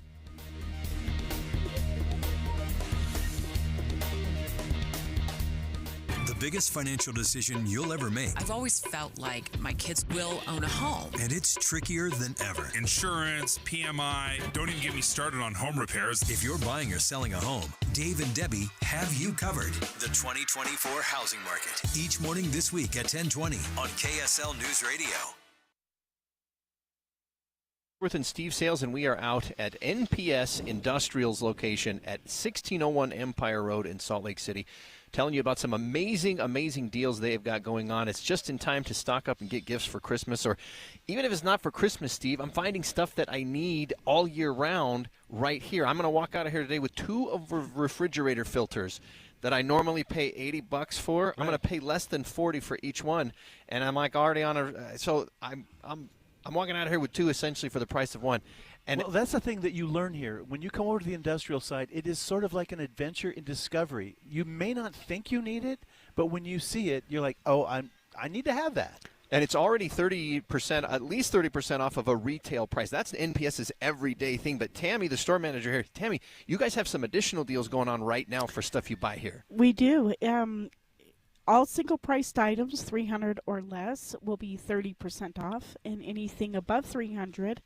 The biggest financial decision you'll ever make. I've always felt like my kids will own a home. And it's trickier than ever. Insurance, PMI, don't even get me started on home repairs. If you're buying or selling a home, Dave and Debbie have you covered. The 2024 housing market. Each morning this week at 10:20 on KSL News Radio. And Steve Sales, and we are out at NPS Industrial's location at 1601 Empire Road in Salt Lake City, telling you about some amazing deals they've got going on. It's just in time to stock up and get gifts for Christmas, or even if it's not for Christmas, Steve, I'm finding stuff that I need all year round right here. I'm going to walk out of here today with 2 refrigerator filters that I normally pay $80 for. Right. I'm going to pay less than $40 for each one, and I'm like already on a. So I'm walking out of here with 2 essentially for the price of 1. And well, that's the thing that you learn here. When you come over to the industrial side, it is sort of like an adventure in discovery. You may not think you need it, but when you see it, you're like, oh, I need to have that. And it's already 30%, at least 30% off of a retail price. That's NPS's everyday thing. But Tammy, the store manager here, Tammy, you guys have some additional deals going on right now for stuff you buy here. We do. All single-priced items, $300 or less, will be 30% off, and anything above $300,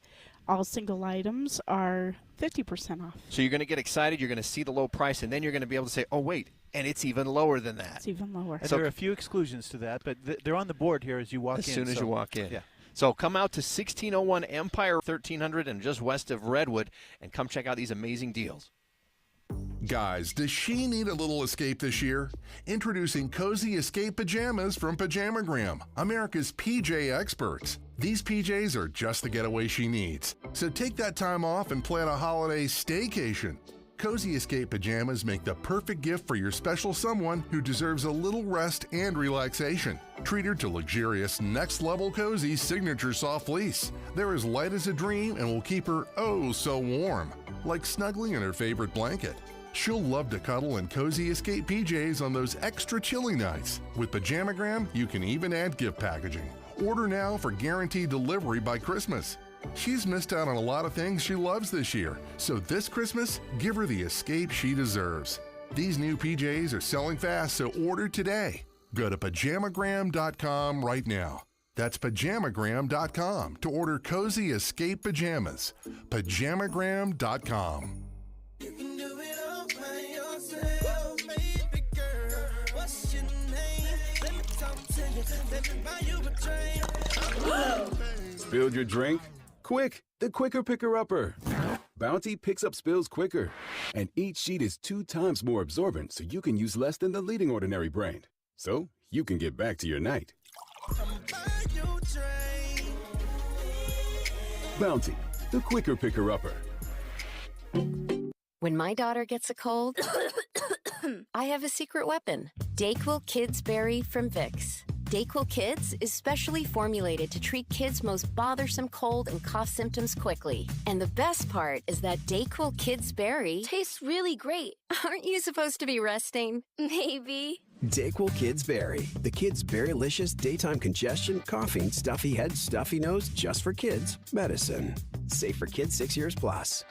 all single items are 50% off. So you're going to get excited, you're going to see the low price, and then you're going to be able to say, oh, wait, and it's even lower than that. It's even lower. And there are a few exclusions to that, but they're on the board here as you walk in. As soon as you walk in. Yeah. So come out to 1601 Empire, 1300, and just west of Redwood, and come check out these amazing deals. Guys, does she need a little escape this year? Introducing Cozy Escape Pajamas from Pajamagram, America's PJ experts. These PJs are just the getaway she needs. So take that time off and plan a holiday staycation. Cozy Escape Pajamas make the perfect gift for your special someone who deserves a little rest and relaxation. Treat her to luxurious next-level Cozy signature soft fleece. They're as light as a dream and will keep her oh so warm, like snuggling in her favorite blanket. She'll love to cuddle in Cozy Escape PJs on those extra chilly nights. With Pajamagram, you can even add gift packaging. Order now for guaranteed delivery by Christmas. She's missed out on a lot of things she loves this year, so this Christmas, give her the escape she deserves. These new PJs are selling fast, so order today. Go to pajamagram.com right now. That's pajamagram.com to order Cozy Escape Pajamas. Pajamagram.com. Spilled your drink? Quick, the quicker picker-upper. Bounty picks up spills quicker, and each sheet is 2 times more absorbent, so you can use less than the leading ordinary brand. So you can get back to your night. Bounty, the quicker picker-upper. When my daughter gets a cold, I have a secret weapon. DayQuil Kids Berry from Vicks. DayQuil Kids is specially formulated to treat kids' most bothersome cold and cough symptoms quickly. And the best part is that DayQuil Kids Berry tastes really great. Aren't you supposed to be resting? Maybe. DayQuil Kids Berry. The Kids Berrylicious daytime congestion, coughing, stuffy head, stuffy nose, just for kids. Medicine. Safe for kids 6 years plus.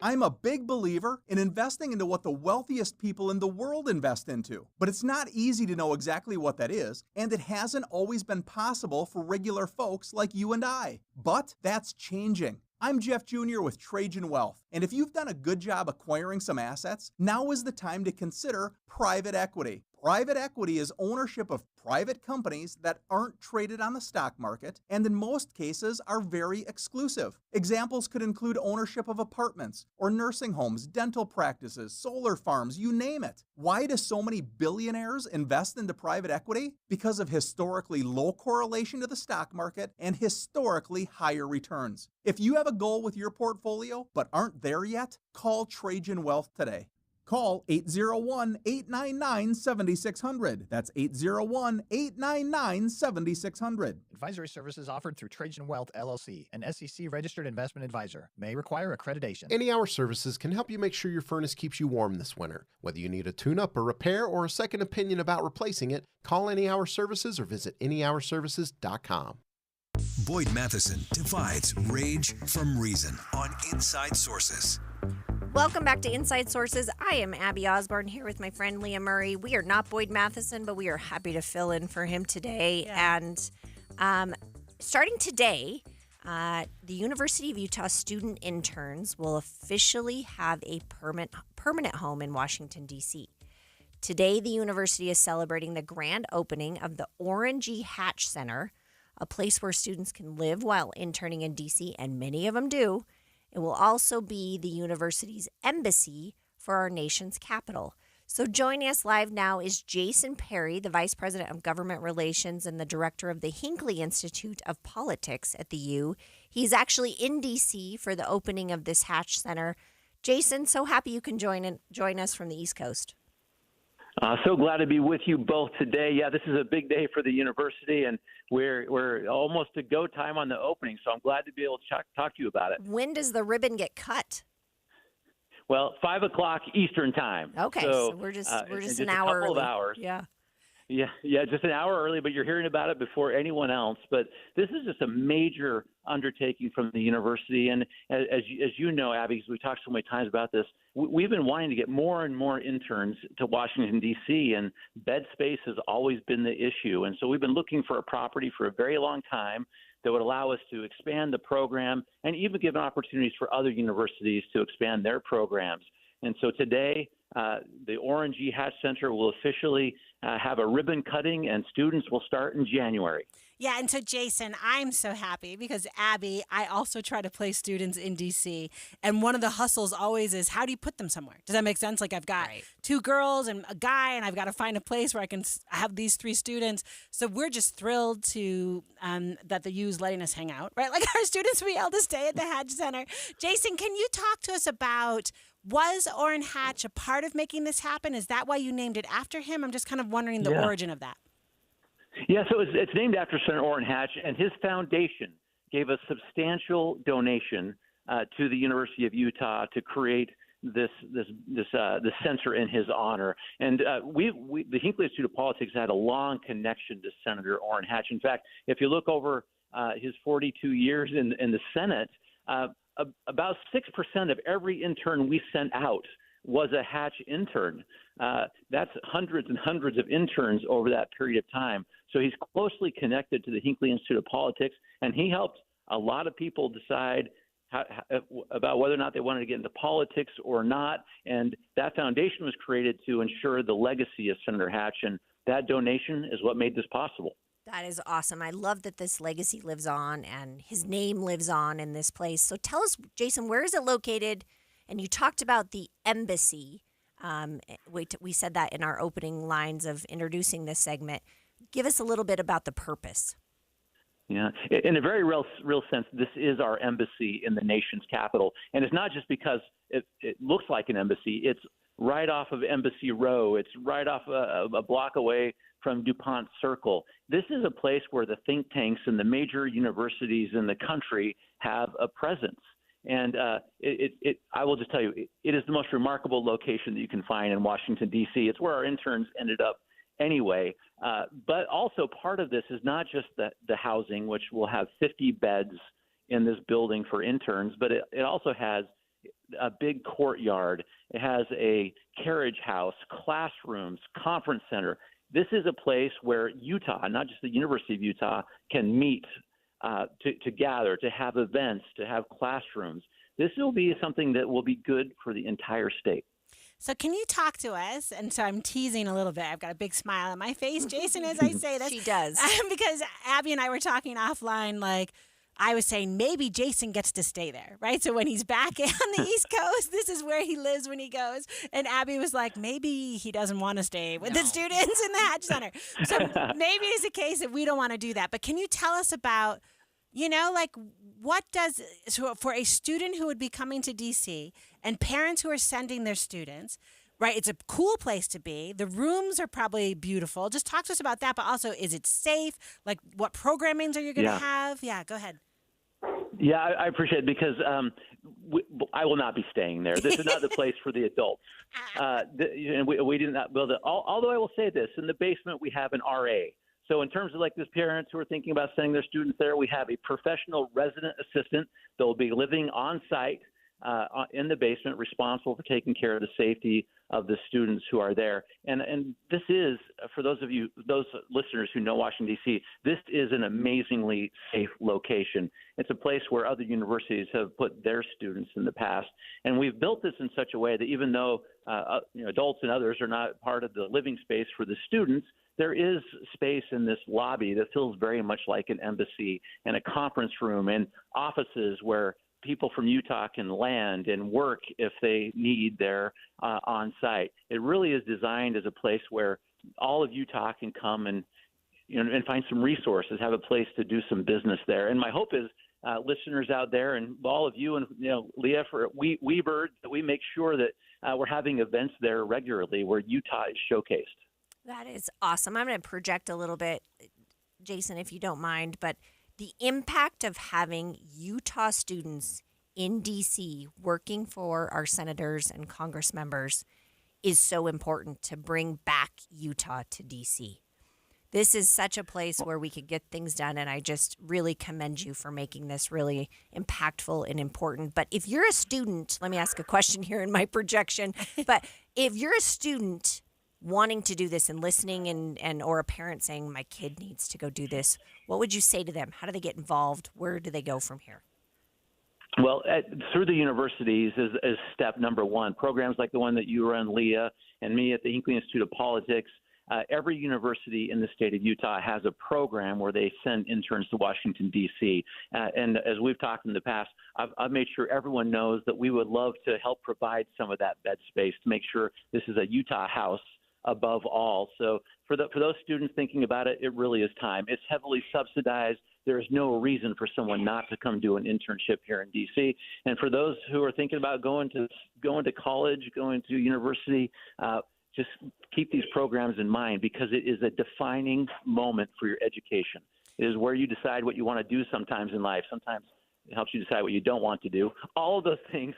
I'm a big believer in investing into what the wealthiest people in the world invest into. But it's not easy to know exactly what that is, and it hasn't always been possible for regular folks like you and I. But that's changing. I'm Jeff Jr. with Trajan Wealth, and if you've done a good job acquiring some assets, now is the time to consider private equity. Private equity is ownership of private companies that aren't traded on the stock market and in most cases are very exclusive. Examples could include ownership of apartments or nursing homes, dental practices, solar farms, you name it. Why do so many billionaires invest into private equity? Because of historically low correlation to the stock market and historically higher returns. If you have a goal with your portfolio but aren't there yet, call Trajan Wealth today. Call 801-899-7600. That's 801-899-7600. Advisory services offered through Trajan Wealth, LLC, an SEC-registered investment advisor. May require accreditation. Any Hour Services can help you make sure your furnace keeps you warm this winter. Whether you need a tune-up, a repair, or a second opinion about replacing it, call Any Hour Services or visit anyhourservices.com. Boyd Matheson divides rage from reason on Inside Sources. Welcome back to Inside Sources. I am Abby Osborne here with my friend Leah Murray. We are not Boyd Matheson, but we are happy to fill in for him today. Yeah. And starting today, the University of Utah student interns will officially have a permanent home in Washington, D.C. Today, the university is celebrating the grand opening of the Orangey Hatch Center, a place where students can live while interning in D.C., and many of them do. It will also be the university's embassy for our nation's capital. So joining us live now is Jason Perry, the Vice President of Government Relations and the Director of the Hinckley Institute of Politics at the U. He's actually in D.C. for the opening of this Hatch Center. Jason, so happy you can join us from the East Coast. So glad to be with you both today. Yeah, this is a big day for the university, and we're almost to go time on the opening, so I'm glad to be able to talk to you about it. When does the ribbon get cut? Well, 5 o'clock Eastern time. Okay, so we're just an hour early. A couple of hours. Yeah. Yeah, just an hour early, but you're hearing about it before anyone else. But this is just a major undertaking from the university. And as you know, Abby, because we've talked so many times about this, we've been wanting to get more and more interns to Washington, D.C., and bed space has always been the issue. And so we've been looking for a property for a very long time that would allow us to expand the program and even give opportunities for other universities to expand their programs. And so today, the Orangey Hatch Center will officially have a ribbon cutting, and students will start in January. Yeah, and so Jason, I'm so happy because Abby, I also try to place students in DC, and one of the hustles always is, how do you put them somewhere? Does that make sense? Like, I've got two girls and a guy, and I've got to find a place where I can have these three students. So we're just thrilled to that the U's letting us hang out, right? Like, our students will be able to stay at the Hatch Center. Jason, can you talk to us about, was Orrin Hatch a part of making this happen? Is that why you named it after him? I'm just kind of wondering the origin of that. Yeah, so it's named after Senator Orrin Hatch, and his foundation gave a substantial donation to the University of Utah to create this center in his honor. And the Hinckley Institute of Politics had a long connection to Senator Orrin Hatch. In fact, if you look over his 42 years in the Senate, about 6% of every intern we sent out was a Hatch intern. That's hundreds and hundreds of interns over that period of time. So he's closely connected to the Hinckley Institute of Politics, and he helped a lot of people decide about whether or not they wanted to get into politics or not. And that foundation was created to ensure the legacy of Senator Hatch, and that donation is what made this possible. That is awesome. I love that this legacy lives on and his name lives on in this place. So tell us, Jason, where is it located? And you talked about the embassy. We said that in our opening lines of introducing this segment. Give us a little bit about the purpose. Yeah, in a very real sense, this is our embassy in the nation's capital. And it's not just because it looks like an embassy. It's right off of Embassy Row. It's right off a block away from DuPont Circle. This is a place where the think tanks and the major universities in the country have a presence. And I will just tell you, it is the most remarkable location that you can find in Washington, D.C. It's where our interns ended up anyway. But also part of this is not just the housing, which will have 50 beds in this building for interns, but it also has a big courtyard. It has a carriage house, classrooms, conference center. This is a place where Utah, not just the University of Utah, can meet to gather, to have events, to have classrooms. This will be something that will be good for the entire state. So can you talk to us? And so I'm teasing a little bit. I've got a big smile on my face, Jason, as I say this. She does. Because Abby and I were talking offline, like, I was saying maybe Jason gets to stay there, right? So when he's back on the East Coast, this is where he lives when he goes. And Abby was like, maybe he doesn't want to stay with the students in the Hatch Center. So maybe it's a case that we don't want to do that. But can you tell us about, like, what does, so for a student who would be coming to D.C. and parents who are sending their students, right? It's a cool place to be. The rooms are probably beautiful. Just talk to us about that. But also, is it safe? Like, what programmings are you going to have? Yeah, go ahead. Yeah, I appreciate it because I will not be staying there. This is not the place for the adults. We did not build it. Although I will say this, in the basement we have an RA. So in terms of like these parents who are thinking about sending their students there, we have a professional resident assistant that will be living on site in the basement, responsible for taking care of the safety of the students who are there. And this is, for those listeners who know Washington, D.C., this is an amazingly safe location. It's a place where other universities have put their students in the past. And we've built this in such a way that even though adults and others are not part of the living space for the students, there is space in this lobby that feels very much like an embassy, and a conference room and offices where people from Utah can land and work if they need there on site. It really is designed as a place where all of Utah can come and find some resources, have a place to do some business there. And my hope is listeners out there and all of you and Leah for Weebird, that we make sure that we're having events there regularly where Utah is showcased. That is awesome. I'm going to project a little bit, Jason, if you don't mind, but the impact of having Utah students in D.C. working for our senators and Congress members is so important to bring back Utah to D.C. This is such a place where we could get things done, and I just really commend you for making this really impactful and important. But if you're a student, let me ask a question here in my projection, but if you're a student wanting to do this and listening and or a parent saying, my kid needs to go do this, what would you say to them? How do they get involved? Where do they go from here? Well, through the universities is step number one. Programs like the one that you run, Leah, and me at the Hinckley Institute of Politics, every university in the state of Utah has a program where they send interns to Washington, D.C. And as we've talked in the past, I've made sure everyone knows that we would love to help provide some of that bed space to make sure this is a Utah house above all. So for those students thinking about it, it really is time. It's heavily subsidized. There is no reason for someone not to come do an internship here in D.C. And for those who are thinking about going to college, going to university, just keep these programs in mind, because it is a defining moment for your education. It is where you decide what you want to do sometimes in life. Sometimes it helps you decide what you don't want to do. All of those things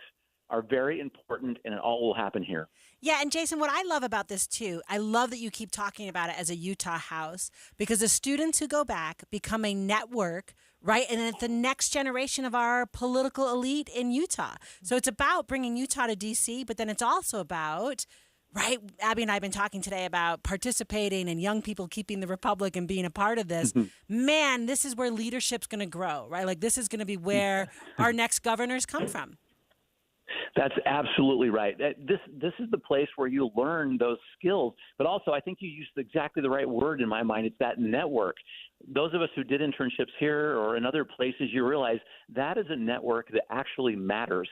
are very important, and it all will happen here. Yeah, and Jason, what I love about this too, I love that you keep talking about it as a Utah house, because the students who go back become a network, right? And it's the next generation of our political elite in Utah. So it's about bringing Utah to D.C., but then it's also about, right, Abby and I have been talking today about participating and young people keeping the republic and being a part of this. Man, this is where leadership's going to grow, right? Like, this is going to be where our next governors come from. That's absolutely right. This is the place where you learn those skills. But also, I think you used exactly the right word in my mind. It's that network. Those of us who did internships here or in other places, you realize that is a network that actually matters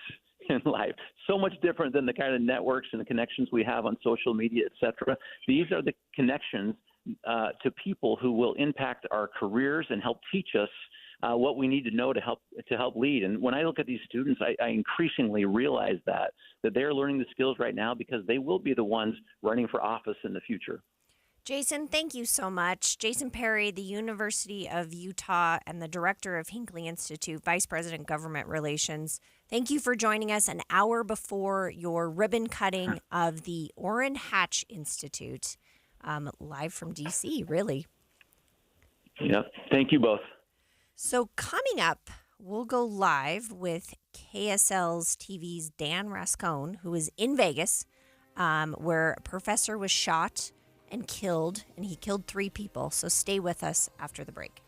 in life. So much different than the kind of networks and the connections we have on social media, et cetera. These are the connections to people who will impact our careers and help teach us what we need to know to help lead. And when I look at these students, I increasingly realize that they're learning the skills right now because they will be the ones running for office in the future. Jason, thank you so much. Jason Perry, the University of Utah and the director of Hinckley Institute, Vice President Government Relations. Thank you for joining us an hour before your ribbon cutting of the Orrin Hatch Institute, live from D.C., really. Yeah, thank you both. So coming up, we'll go live with KSL's TV's Dan Rascone, who is in Vegas, where a professor was shot and killed, and he killed 3 people. So stay with us after the break.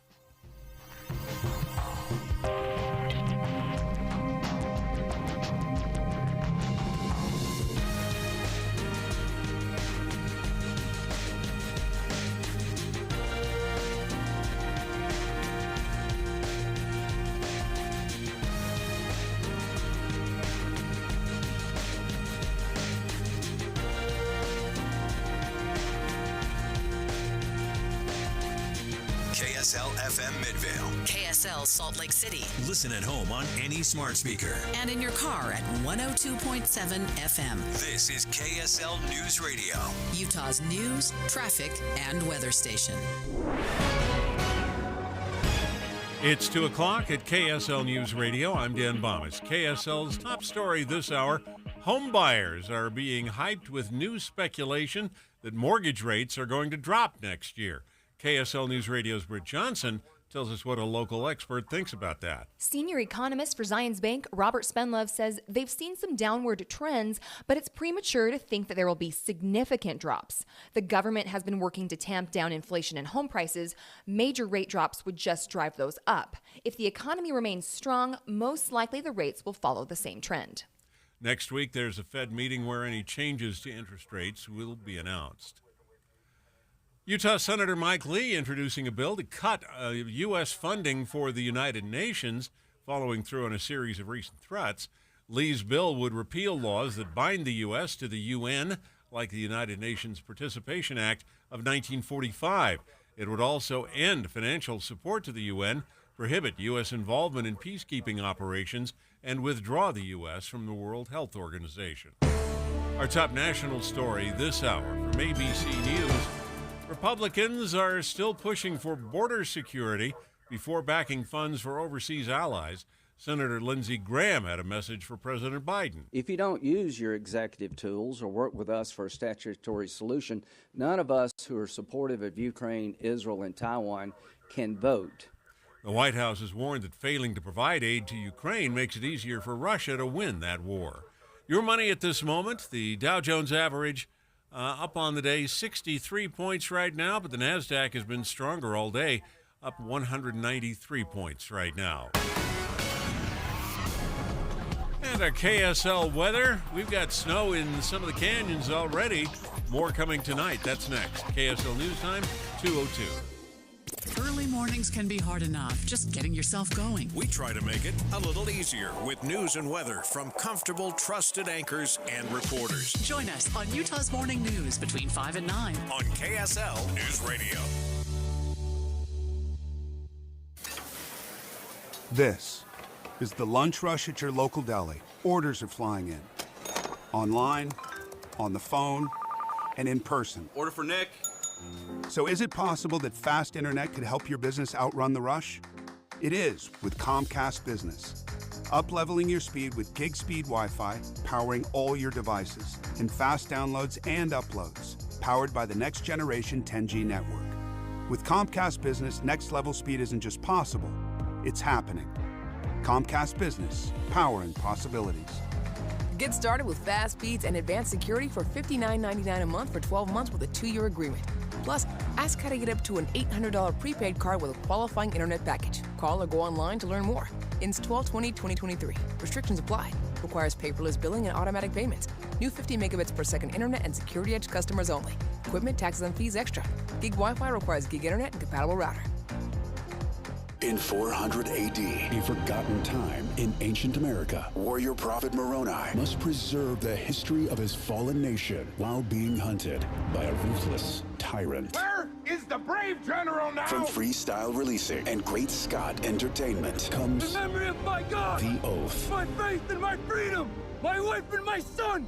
KSL FM Midvale. KSL Salt Lake City. Listen at home on any smart speaker. And in your car at 102.7 FM. This is KSL News Radio. Utah's news, traffic, and weather station. It's 2 o'clock at KSL News Radio. I'm Dan Bomas. KSL's top story this hour: home buyers are being hyped with new speculation that mortgage rates are going to drop next year. KSL News Radio's Britt Johnson tells us what a local expert thinks about that. Senior economist for Zions Bank, Robert Spenlove, says they've seen some downward trends, but it's premature to think that there will be significant drops. The government has been working to tamp down inflation and home prices. Major rate drops would just drive those up. If the economy remains strong, most likely the rates will follow the same trend. Next week, there's a Fed meeting where any changes to interest rates will be announced. Utah Senator Mike Lee introducing a bill to cut U.S. funding for the United Nations, following through on a series of recent threats. Lee's bill would repeal laws that bind the U.S. to the UN, like the United Nations Participation Act of 1945. It would also end financial support to the UN, prohibit U.S. involvement in peacekeeping operations, and withdraw the U.S. from the World Health Organization. Our top national story this hour from ABC News. Republicans are still pushing for border security before backing funds for overseas allies. Senator Lindsey Graham had a message for President Biden. If you don't use your executive tools or work with us for a statutory solution, none of us who are supportive of Ukraine, Israel, and Taiwan can vote. The White House has warned that failing to provide aid to Ukraine makes it easier for Russia to win that war. Your money at this moment, the Dow Jones average up on the day, 63 points right now, but the NASDAQ has been stronger all day, up 193 points right now. And our KSL weather, we've got snow in some of the canyons already. More coming tonight. That's next. KSL News Time, 2:02. Early mornings can be hard enough, just getting yourself going. We try to make it a little easier with news and weather from comfortable, trusted anchors and reporters. Join us on Utah's Morning News between 5 and 9 on KSL News Radio. This is the lunch rush at your local deli. Orders are flying in. Online, on the phone, and in person. Order for Nick. So is it possible that fast internet could help your business outrun the rush? It is with Comcast Business. Up-leveling your speed with gig speed Wi-Fi, powering all your devices, and fast downloads and uploads, powered by the next generation 10G network. With Comcast Business, next level speed isn't just possible, it's happening. Comcast Business, powering possibilities. Get started with fast speeds and advanced security for $59.99 a month for 12 months with a 2-year agreement. Plus, ask how to get up to an $800 prepaid card with a qualifying internet package. Call or go online to learn more. Ends 12/20/2023. Restrictions apply. Requires paperless billing and automatic payments. New 50 megabits per second internet and Security Edge customers only. Equipment, taxes, and fees extra. Gig Wi-Fi requires gig internet and compatible router. In 400 AD, a forgotten time in ancient America, warrior prophet Moroni must preserve the history of his fallen nation while being hunted by a ruthless tyrant. Where is the brave general now? From Freestyle Releasing and Great Scott Entertainment comes The memory of my God, The Oath. my faith and my freedom, my wife and my son.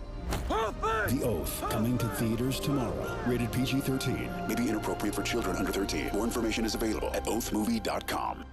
The Oath, coming to theaters tomorrow. Rated PG-13. May be inappropriate for children under 13. More information is available at oathmovie.com.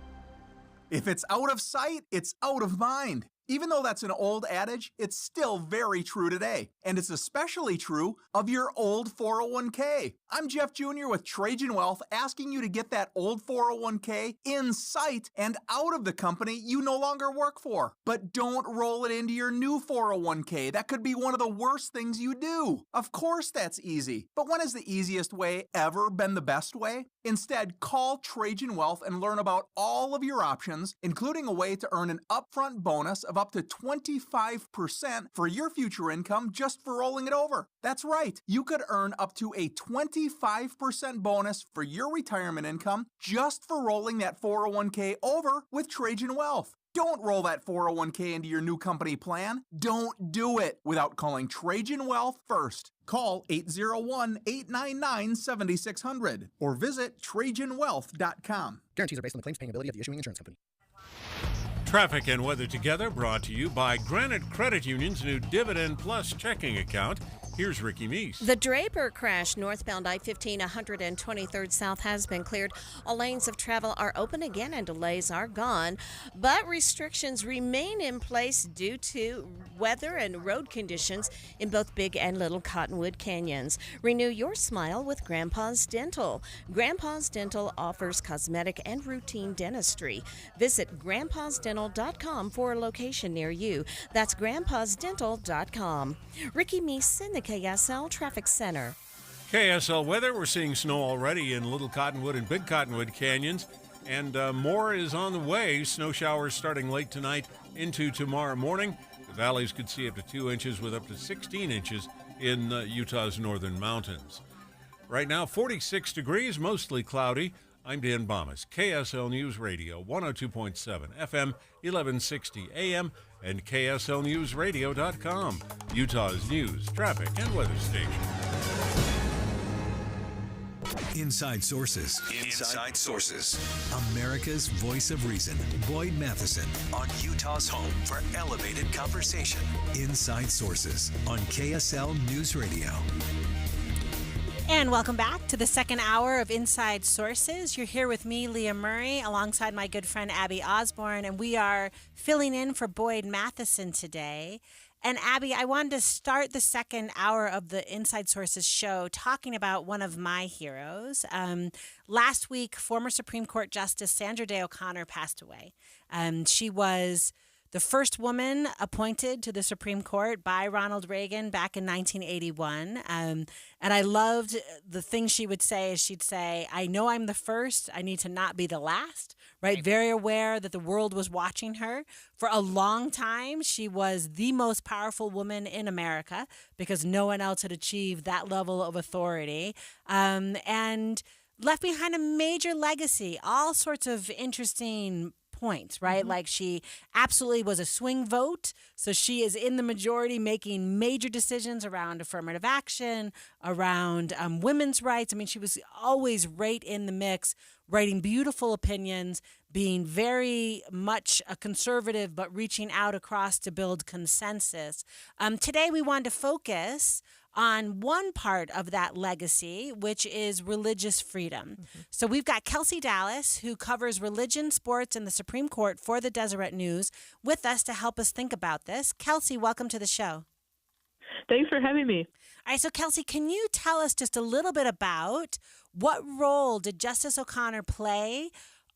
If it's out of sight, it's out of mind. Even though that's an old adage, it's still very true today. And it's especially true of your old 401k. I'm Jeff Jr. with Trajan Wealth, asking you to get that old 401k in sight and out of the company you no longer work for. But don't roll it into your new 401k. That could be one of the worst things you do. Of course that's easy. But when has the easiest way ever been the best way? Instead, call Trajan Wealth and learn about all of your options, including a way to earn an upfront bonus of up to 25% for your future income just for rolling it over. That's right. You could earn up to a 25% bonus for your retirement income just for rolling that 401k over with Trajan Wealth. Don't roll that 401k into your new company plan. Don't do it without calling Trajan Wealth first. Call 801-899-7600 or visit TrajanWealth.com. Guarantees are based on the claims paying ability of the issuing insurance company. Traffic and weather together brought to you by Granite Credit Union's new Dividend Plus checking account. Here's Ricky Meese. The Draper crash northbound I-15 123rd South has been cleared. All lanes of travel are open again and delays are gone, but restrictions remain in place due to weather and road conditions in both Big and Little Cottonwood Canyons. Renew your smile with Grandpa's Dental. Grandpa's Dental offers cosmetic and routine dentistry. Visit grandpasdental.com for a location near you. That's grandpasdental.com. Ricky Meese in the KSL Traffic Center. KSL weather, we're seeing snow already in Little Cottonwood and Big Cottonwood Canyons, and more is on the way. Snow showers starting late tonight into tomorrow morning. The valleys could see up to 2 inches with up to 16 inches in Utah's northern mountains. Right now, 46 degrees, mostly cloudy. I'm Dan Bomas, KSL News Radio, 102.7 FM, 1160 AM, and KSLNewsRadio.com, Utah's news, traffic, and weather station. Inside Sources. Inside Sources. America's voice of reason. Boyd Matheson on Utah's home for elevated conversation. Inside Sources on KSL News Radio. And welcome back to the second hour of Inside Sources. You're here with me, Leah Murray, alongside my good friend Abby Osborne, and we are filling in for Boyd Matheson today. And Abby, I wanted to start the second hour of the Inside Sources show talking about one of my heroes. Last week, former Supreme Court Justice Sandra Day O'Connor passed away. She was the first woman appointed to the Supreme Court by Ronald Reagan back in 1981. And I loved the thing she would say is she'd say, I know I'm the first. I need to not be the last, right? Very aware that the world was watching her. For a long time, she was the most powerful woman in America because no one else had achieved that level of authority. And left behind a major legacy, all sorts of interesting points, right? Like she absolutely was a swing vote. So she is in the majority making major decisions around affirmative action, around women's rights. I mean, she was always right in the mix, writing beautiful opinions, being very much a conservative, but reaching out across to build consensus. Today, we wanted to focus on one part of that legacy, which is religious freedom. So we've got Kelsey Dallas, who covers religion, sports, and the Supreme Court for the Deseret News, with us to help us think about this. Kelsey, welcome to the show. Thanks for having me. All right, so Kelsey, can you tell us just a little bit about what role did Justice O'Connor play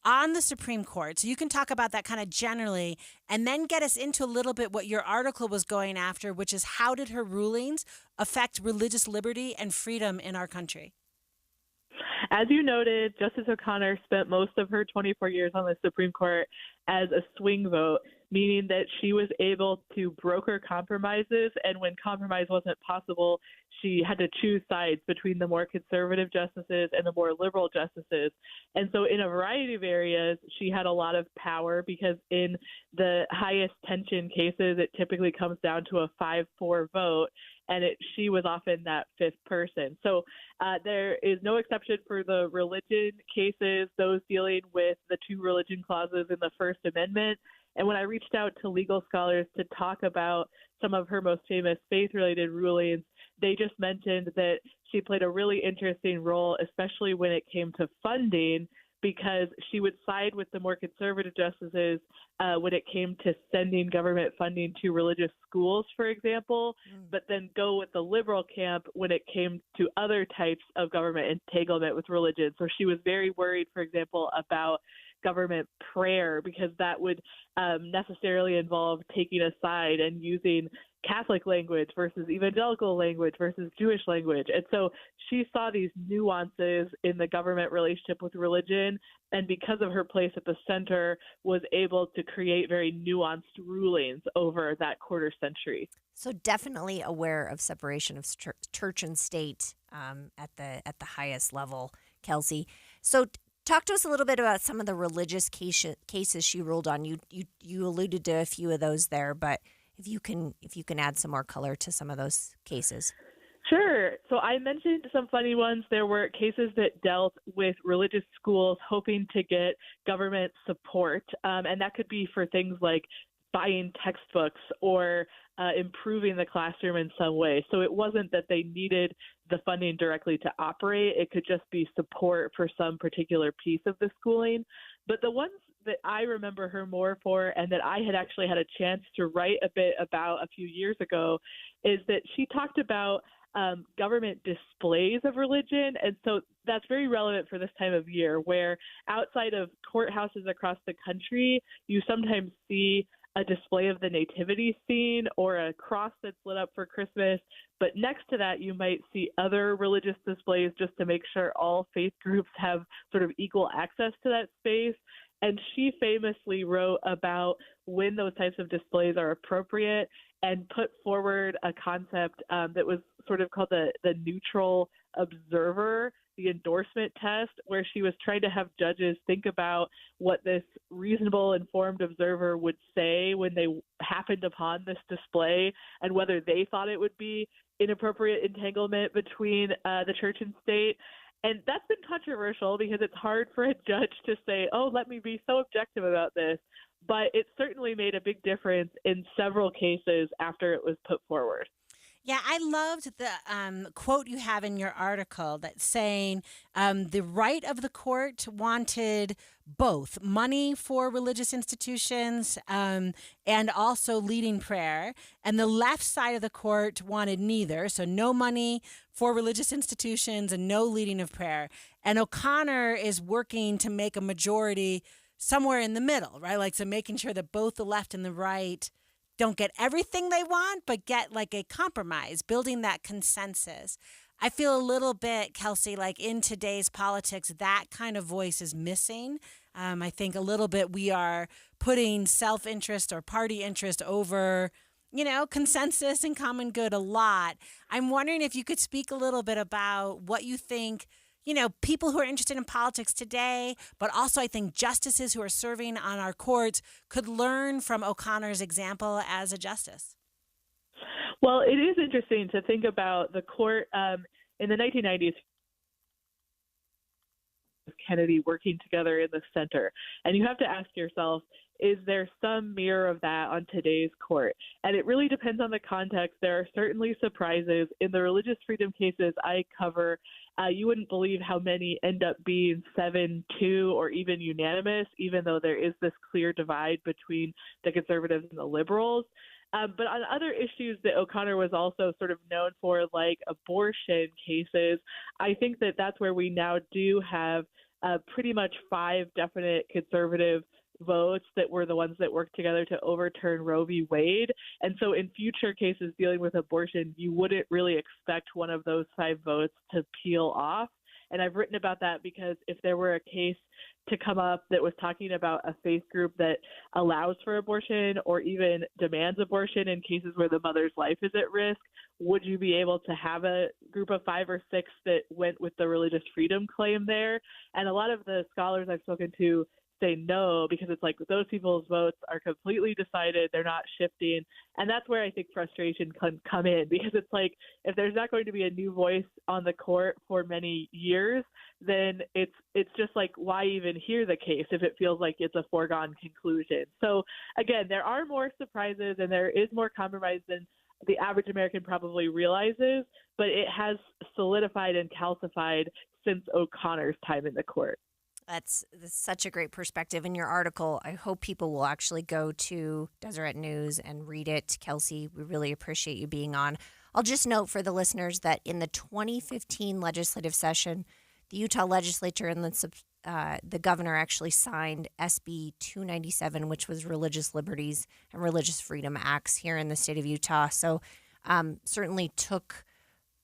on the Supreme Court? So you can talk about that kind of generally and then get us into a little bit what your article was going after, which is how did her rulings affect religious liberty and freedom in our country? As you noted, Justice O'Connor spent most of her 24 years on the Supreme Court as a swing vote, meaning that she was able to broker compromises, and when compromise wasn't possible, she had to choose sides between the more conservative justices and the more liberal justices. And so in a variety of areas, she had a lot of power because in the highest tension cases, it typically comes down to a 5-4 vote, and she was often that fifth person. So there is no exception for the religion cases, those dealing with the two religion clauses in the First Amendment. And when I reached out to legal scholars to talk about some of her most famous faith-related rulings, they just mentioned that she played a really interesting role, especially when it came to funding, because she would side with the more conservative justices when it came to sending government funding to religious schools, for example, but then go with the liberal camp when it came to other types of government entanglement with religion. So she was very worried, for example, about government prayer, because that would necessarily involve taking a side and using Catholic language versus evangelical language versus Jewish language. And so she saw these nuances in the government relationship with religion, and because of her place at the center, was able to create very nuanced rulings over that quarter century. So definitely aware of separation of church and state at the highest level, Kelsey. So talk to us a little bit about some of the religious cases she ruled on. You alluded to a few of those there, but if you can add some more color to some of those cases. Sure. So I mentioned some funny ones. There were cases that dealt with religious schools hoping to get government support, and that could be for things like buying textbooks or improving the classroom in some way. So it wasn't that they needed the funding directly to operate. It could just be support for some particular piece of the schooling. But the ones that I remember her more for, and that I had actually had a chance to write a bit about a few years ago, is that she talked about government displays of religion. And so that's very relevant for this time of year, where outside of courthouses across the country, you sometimes see a display of the nativity scene or a cross that's lit up for Christmas. But next to that, you might see other religious displays just to make sure all faith groups have sort of equal access to that space. And she famously wrote about when those types of displays are appropriate and put forward a concept that was sort of called the neutral observer, the endorsement test, where she was trying to have judges think about what this reasonable, informed observer would say when they happened upon this display and whether they thought it would be inappropriate entanglement between the church and state. And that's been controversial because it's hard for a judge to say, oh, let me be so objective about this. But it certainly made a big difference in several cases after it was put forward. Yeah, I loved the quote you have in your article that's saying the right of the court wanted both money for religious institutions and also leading prayer. And the left side of the court wanted neither. So no money for religious institutions and no leading of prayer. And O'Connor is working to make a majority somewhere in the middle, right? Like, so making sure that both the left and the right don't get everything they want, but get like a compromise, building that consensus. I feel a little bit, Kelsey, like in today's politics, that kind of voice is missing. I think a little bit we are putting self-interest or party interest over, consensus and common good a lot. I'm wondering if you could speak a little bit about what you think people who are interested in politics today, but also I think justices who are serving on our courts could learn from O'Connor's example as a justice. Well, it is interesting to think about the court in the 1990s. Kennedy working together in the center. And you have to ask yourself, is there some mirror of that on today's court? And it really depends on the context. There are certainly surprises. In the religious freedom cases I cover, you wouldn't believe how many end up being 7-2 or even unanimous, even though there is this clear divide between the conservatives and the liberals. But on other issues that O'Connor was also sort of known for, like abortion cases, I think that that's where we now do have pretty much 5 definite conservative votes that were the ones that worked together to overturn Roe v. Wade. And so in future cases dealing with abortion, you wouldn't really expect one of those 5 votes to peel off. And I've written about that because if there were a case to come up that was talking about a faith group that allows for abortion or even demands abortion in cases where the mother's life is at risk, would you be able to have a group of 5 or 6 that went with the religious freedom claim there? And a lot of the scholars I've spoken to say no, because it's like those people's votes are completely decided, they're not shifting. And that's where I think frustration can come in, because it's like if there's not going to be a new voice on the court for many years, then it's just like, why even hear the case if it feels like it's a foregone conclusion? So again, there are more surprises and there is more compromise than the average American probably realizes, but it has solidified and calcified since O'Connor's time in the court. That's such a great perspective in your article. I hope people will actually go to Deseret News and read it. Kelsey, we really appreciate you being on. I'll just note for the listeners that in the 2015 legislative session, the Utah legislature and the governor actually signed SB 297, which was Religious Liberties and Religious Freedom Acts here in the state of Utah. So certainly took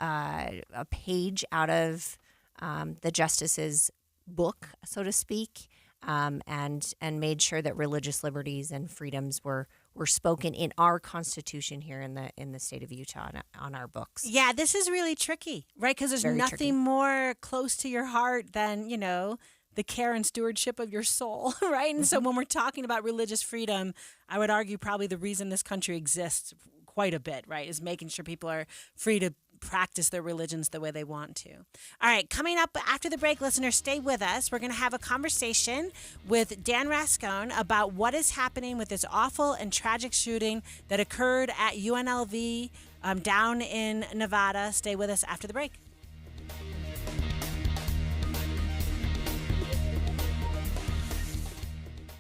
a page out of the justice's book, so to speak, and made sure that religious liberties and freedoms were spoken in our Constitution here in the state of Utah on our books. Yeah, this is really tricky, right? Because there's nothing more close to your heart than, the care and stewardship of your soul, right? And so when we're talking about religious freedom, I would argue probably the reason this country exists quite a bit, right, is making sure people are free to practice their religions the way they want to. All right, coming up after the break, listeners, stay with us. We're going to have a conversation with Dan Rascone about what is happening with this awful and tragic shooting that occurred at UNLV down in Nevada. Stay with us after the break.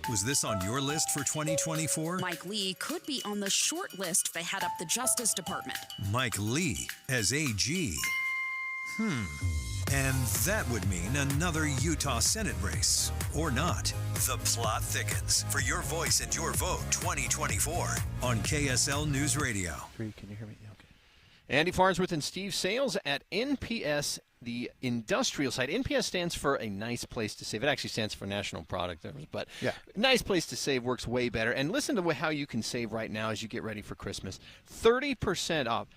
Was this on your list for 2024? Mike Lee could be on the short list if they head up the Justice Department. Mike Lee as AG. And that would mean another Utah Senate race. Or not. The plot thickens for Your Voice and Your Vote 2024 on KSL News Radio. Can you hear me? Okay. Andy Farnsworth and Steve Sales at NPS, the industrial side. NPS stands for a nice place to save. It actually stands for National Product, but nice place to save works way better. And listen to how you can save right now as you get ready for Christmas. 30% off.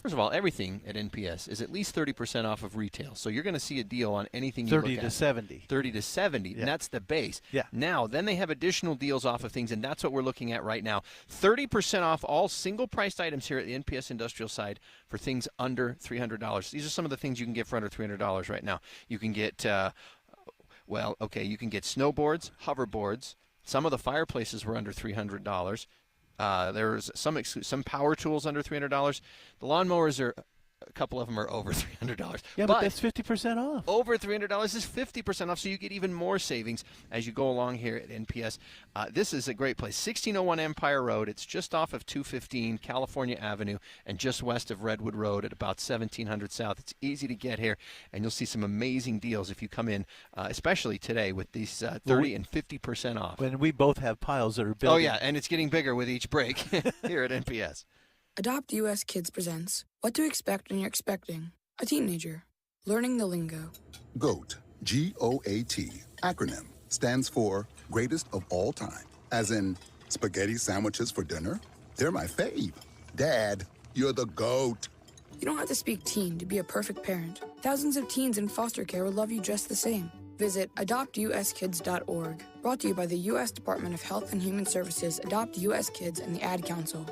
First of all, everything at NPS is at least 30% off of retail. So you're going to see a deal on anything you look at. 30 to 70. 30 to 70, and that's the base. Now, then they have additional deals off of things, and that's what we're looking at right now. 30% off all single-priced items here at the NPS industrial side for things under $300. These are some of the things you can get for under $300 right now. You can get, you can get snowboards, hoverboards. Some of the fireplaces were under $300. There's some power tools under $300. The lawnmowers are, a couple of them are over $300. Yeah, but that's 50% off. Over $300 is 50% off, so you get even more savings as you go along here at NPS. This is a great place. 1601 Empire Road. It's just off of 215 California Avenue and just west of Redwood Road at about 1700 South. It's easy to get here, and you'll see some amazing deals if you come in, especially today with these 30 and 50% off. When we both have piles that are building. Oh, yeah, and it's getting bigger with each break here at NPS. Adopt US Kids presents What to Expect When You're Expecting a Teenager. Learning the Lingo. GOAT, G-O-A-T, acronym, stands for Greatest of All Time. As in, spaghetti sandwiches for dinner? They're my fave. Dad, you're the GOAT. You don't have to speak teen to be a perfect parent. Thousands of teens in foster care will love you just the same. Visit adoptuskids.org. Brought to you by the U.S. Department of Health and Human Services, Adopt U.S. Kids, and the Ad Council.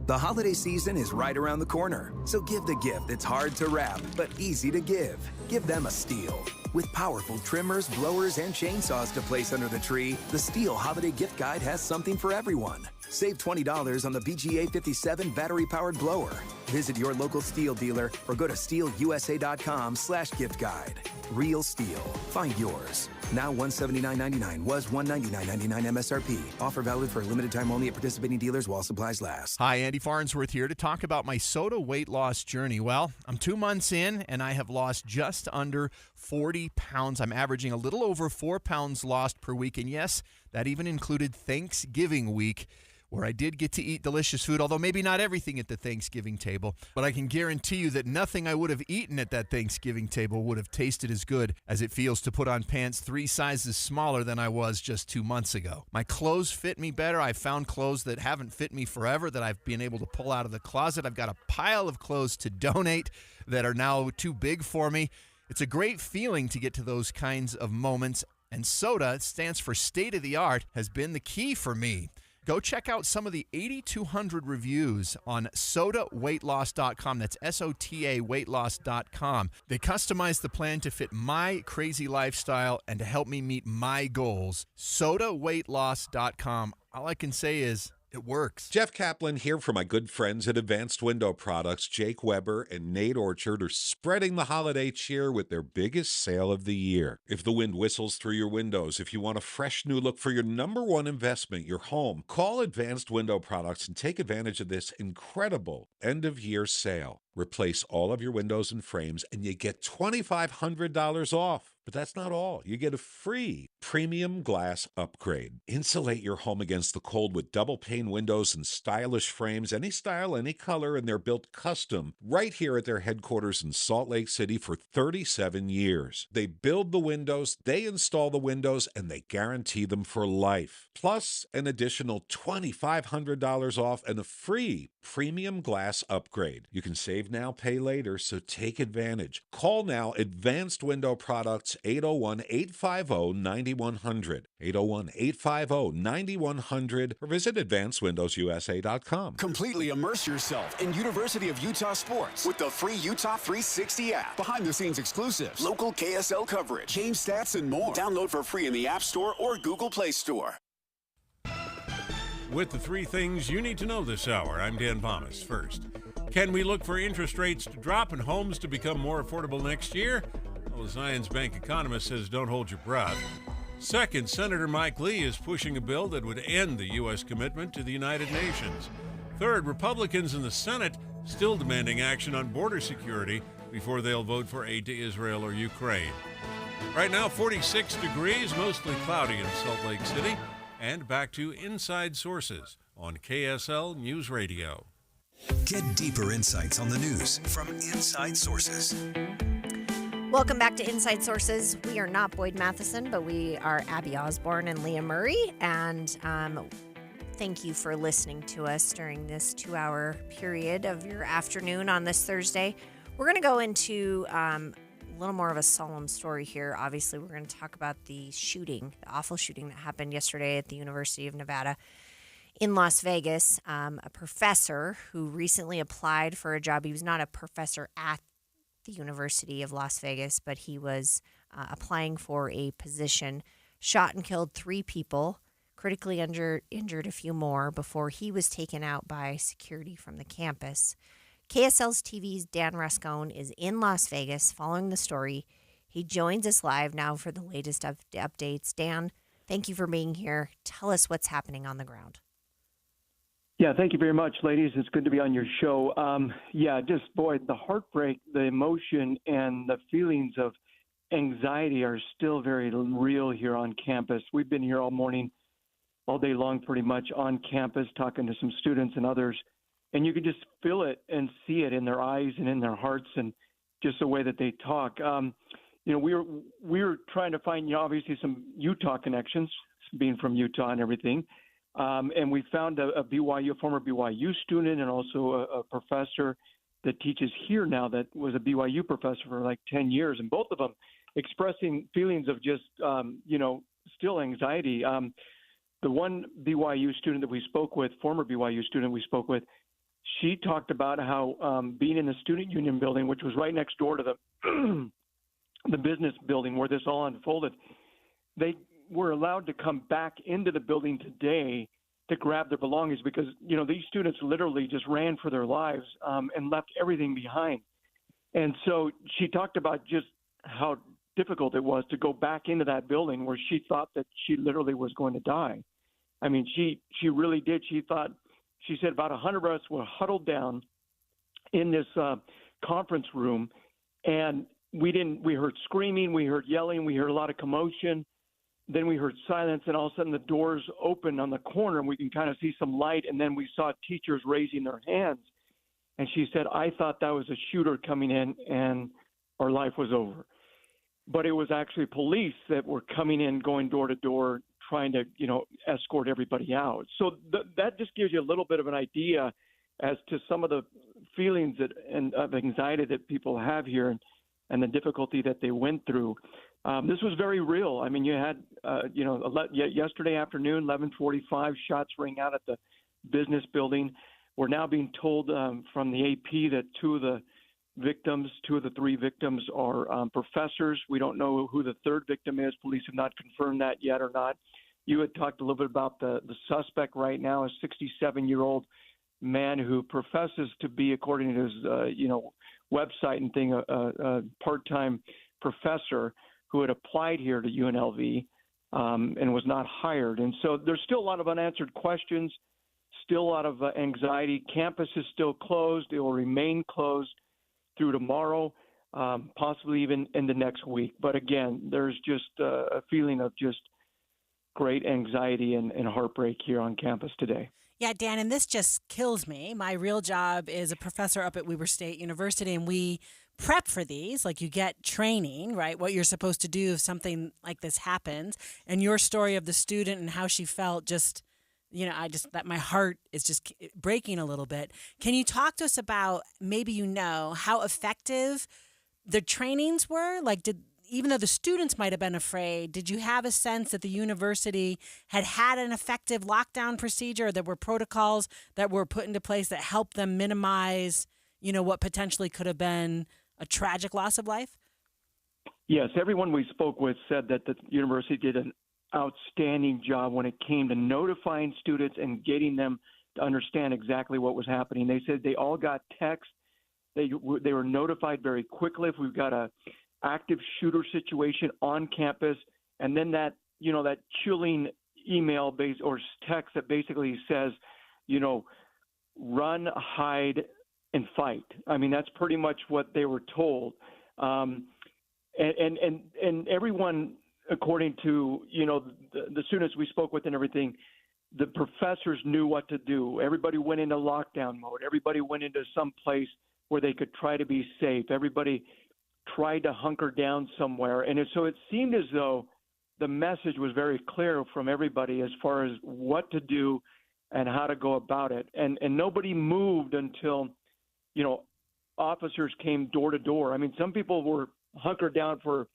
The holiday season is right around the corner, so give the gift that's hard to wrap, but easy to give. Give them a Stihl. With powerful trimmers, blowers, and chainsaws to place under the tree, the Stihl Holiday Gift Guide has something for everyone. Save $20 on the BGA 57 battery-powered blower. Visit your local Stihl dealer or go to stihlusa.com/gift guide. Real Stihl. Find yours. Now $179.99 was $199.99 MSRP. Offer valid for a limited time only at participating dealers while supplies last. Hi, Andy Farnsworth here to talk about my soda weight loss journey. Well, I'm 2 months in, and I have lost just under 40 pounds. I'm averaging a little over 4 pounds lost per week. And yes, that even included Thanksgiving week, where I did get to eat delicious food, although maybe not everything at the Thanksgiving table. But I can guarantee you that nothing I would have eaten at that Thanksgiving table would have tasted as good as it feels to put on pants 3 sizes smaller than I was just 2 months ago. My clothes fit me better. I've found clothes that haven't fit me forever that I've been able to pull out of the closet. I've got a pile of clothes to donate that are now too big for me. It's a great feeling to get to those kinds of moments, and SOTA, it stands for state of the art, has been the key for me. Go check out some of the 8,200 reviews on sodaweightloss.com. That's SOTA weightloss.com. They customize the plan to fit my crazy lifestyle and to help me meet my goals. Sodaweightloss.com. All I can say is, it works. Jeff Kaplan here for my good friends at Advanced Window Products. Jake Weber and Nate Orchard are spreading the holiday cheer with their biggest sale of the year. If the wind whistles through your windows, if you want a fresh new look for your #1 investment, your home, call Advanced Window Products and take advantage of this incredible end-of-year sale. Replace all of your windows and frames, and you get $2,500 off. But that's not all. You get a free premium glass upgrade. Insulate your home against the cold with double-pane windows and stylish frames, any style, any color, and they're built custom right here at their headquarters in Salt Lake City for 37 years. They build the windows, they install the windows, and they guarantee them for life. Plus, an additional $2,500 off and a free premium glass upgrade. You can save now, pay later, so take advantage. Call now, Advanced Window Products, That's 801-850-9100. 801-850-9100 or visit advancedwindowsusa.com. Completely immerse yourself in University of Utah sports with the free Utah 360 app. Behind-the-scenes exclusives, local KSL coverage, game stats, and more. Download for free in the App Store or Google Play Store. With the three things you need to know this hour, I'm Dan Thomas. First, can we look for interest rates to drop and homes to become more affordable next year? Well, the Zions Bank economist says don't hold your breath. Second, Senator Mike Lee is pushing a bill that would end the U.S. commitment to the United Nations. Third, Republicans in the Senate still demanding action on border security before they'll vote for aid to Israel or Ukraine. Right now, 46 degrees, mostly cloudy in Salt Lake City. And back to Inside Sources on KSL News Radio. Get deeper insights on the news from Inside Sources. Welcome back to Inside Sources. We are not Boyd Matheson, but we are Abby Osborne and Leah Murray. And thank you for listening to us during this 2-hour period of your afternoon on this Thursday. We're going to go into a little more of a solemn story here. Obviously, we're going to talk about the awful shooting that happened yesterday at the University of Nevada in Las Vegas. A professor who recently applied for a job. He was not a professor at the University of Las Vegas, but he was applying for a position, shot and killed 3 people, critically injured a few more before he was taken out by security from the campus. KSL's TV's Dan Rascone is in Las Vegas following the story. He joins us live now for the latest updates. Dan, thank you for being here. Tell us what's happening on the ground. Yeah, thank you very much, ladies. It's good to be on your show. The heartbreak, the emotion, and the feelings of anxiety are still very real here on campus. We've been here all morning, all day long, pretty much on campus, talking to some students and others. And you can just feel it and see it in their eyes and in their hearts and just the way that they talk. We were trying to find, obviously some Utah connections, being from Utah and everything. And we found a former BYU student and also a professor that teaches here now that was a BYU professor for like 10 years. And both of them expressing feelings of just, still anxiety. The one BYU student that we spoke with, former BYU student we spoke with, she talked about how being in the student union building, which was right next door to the the business building where this all unfolded, they were allowed to come back into the building today to grab their belongings because, these students literally just ran for their lives and left everything behind. And so she talked about just how difficult it was to go back into that building where she thought that she literally was going to die. I mean, she really did. She said about 100 of us were huddled down in this conference room, and we heard screaming, we heard yelling, we heard a lot of commotion. Then we heard silence, and all of a sudden the doors opened on the corner, and we can kind of see some light, and then we saw teachers raising their hands. And she said, I thought that was a shooter coming in, and our life was over. But it was actually police that were coming in, going door to door, trying to, escort everybody out. So that just gives you a little bit of an idea as to some of the feelings of anxiety that people have here and the difficulty that they went through. This was very real. I mean, you had, yesterday afternoon, 11:45, shots rang out at the business building. We're now being told from the AP that 2 of the 3 victims are professors. We don't know who the 3rd victim is. Police have not confirmed that yet or not. You had talked a little bit about the suspect right now, a 67-year-old man who professes to be, according to his, website and thing, a part-time professor who had applied here to UNLV and was not hired. And so there's still a lot of unanswered questions, still a lot of anxiety. Campus is still closed. It will remain closed through tomorrow, possibly even into next week. But again, there's just a feeling of just great anxiety and heartbreak here on campus today. Yeah, Dan, and this just kills me. My real job is a professor up at Weber State University, and we prep for these. Like, you get training, right, what you're supposed to do if something like this happens. And your story of the student and how she felt just, that my heart is just breaking a little bit. Can you talk to us about maybe how effective the trainings were? Like, even though the students might have been afraid, did you have a sense that the university had an effective lockdown procedure? There were protocols that were put into place that helped them minimize, what potentially could have been a tragic loss of life? Yes, everyone we spoke with said that the university did an outstanding job when it came to notifying students and getting them to understand exactly what was happening. They said they all got text. They were notified very quickly if we've got a active shooter situation on campus, and then that chilling email base or text that basically says, run, hide, and fight. I mean, that's pretty much what they were told. And everyone, according to the students we spoke with and everything, the professors knew what to do. Everybody went into lockdown mode. Everybody went into some place where they could try to be safe. Everybody tried to hunker down somewhere. And so it seemed as though the message was very clear from everybody as far as what to do and how to go about it. And nobody moved until, officers came door to door. I mean, some people were hunkered down for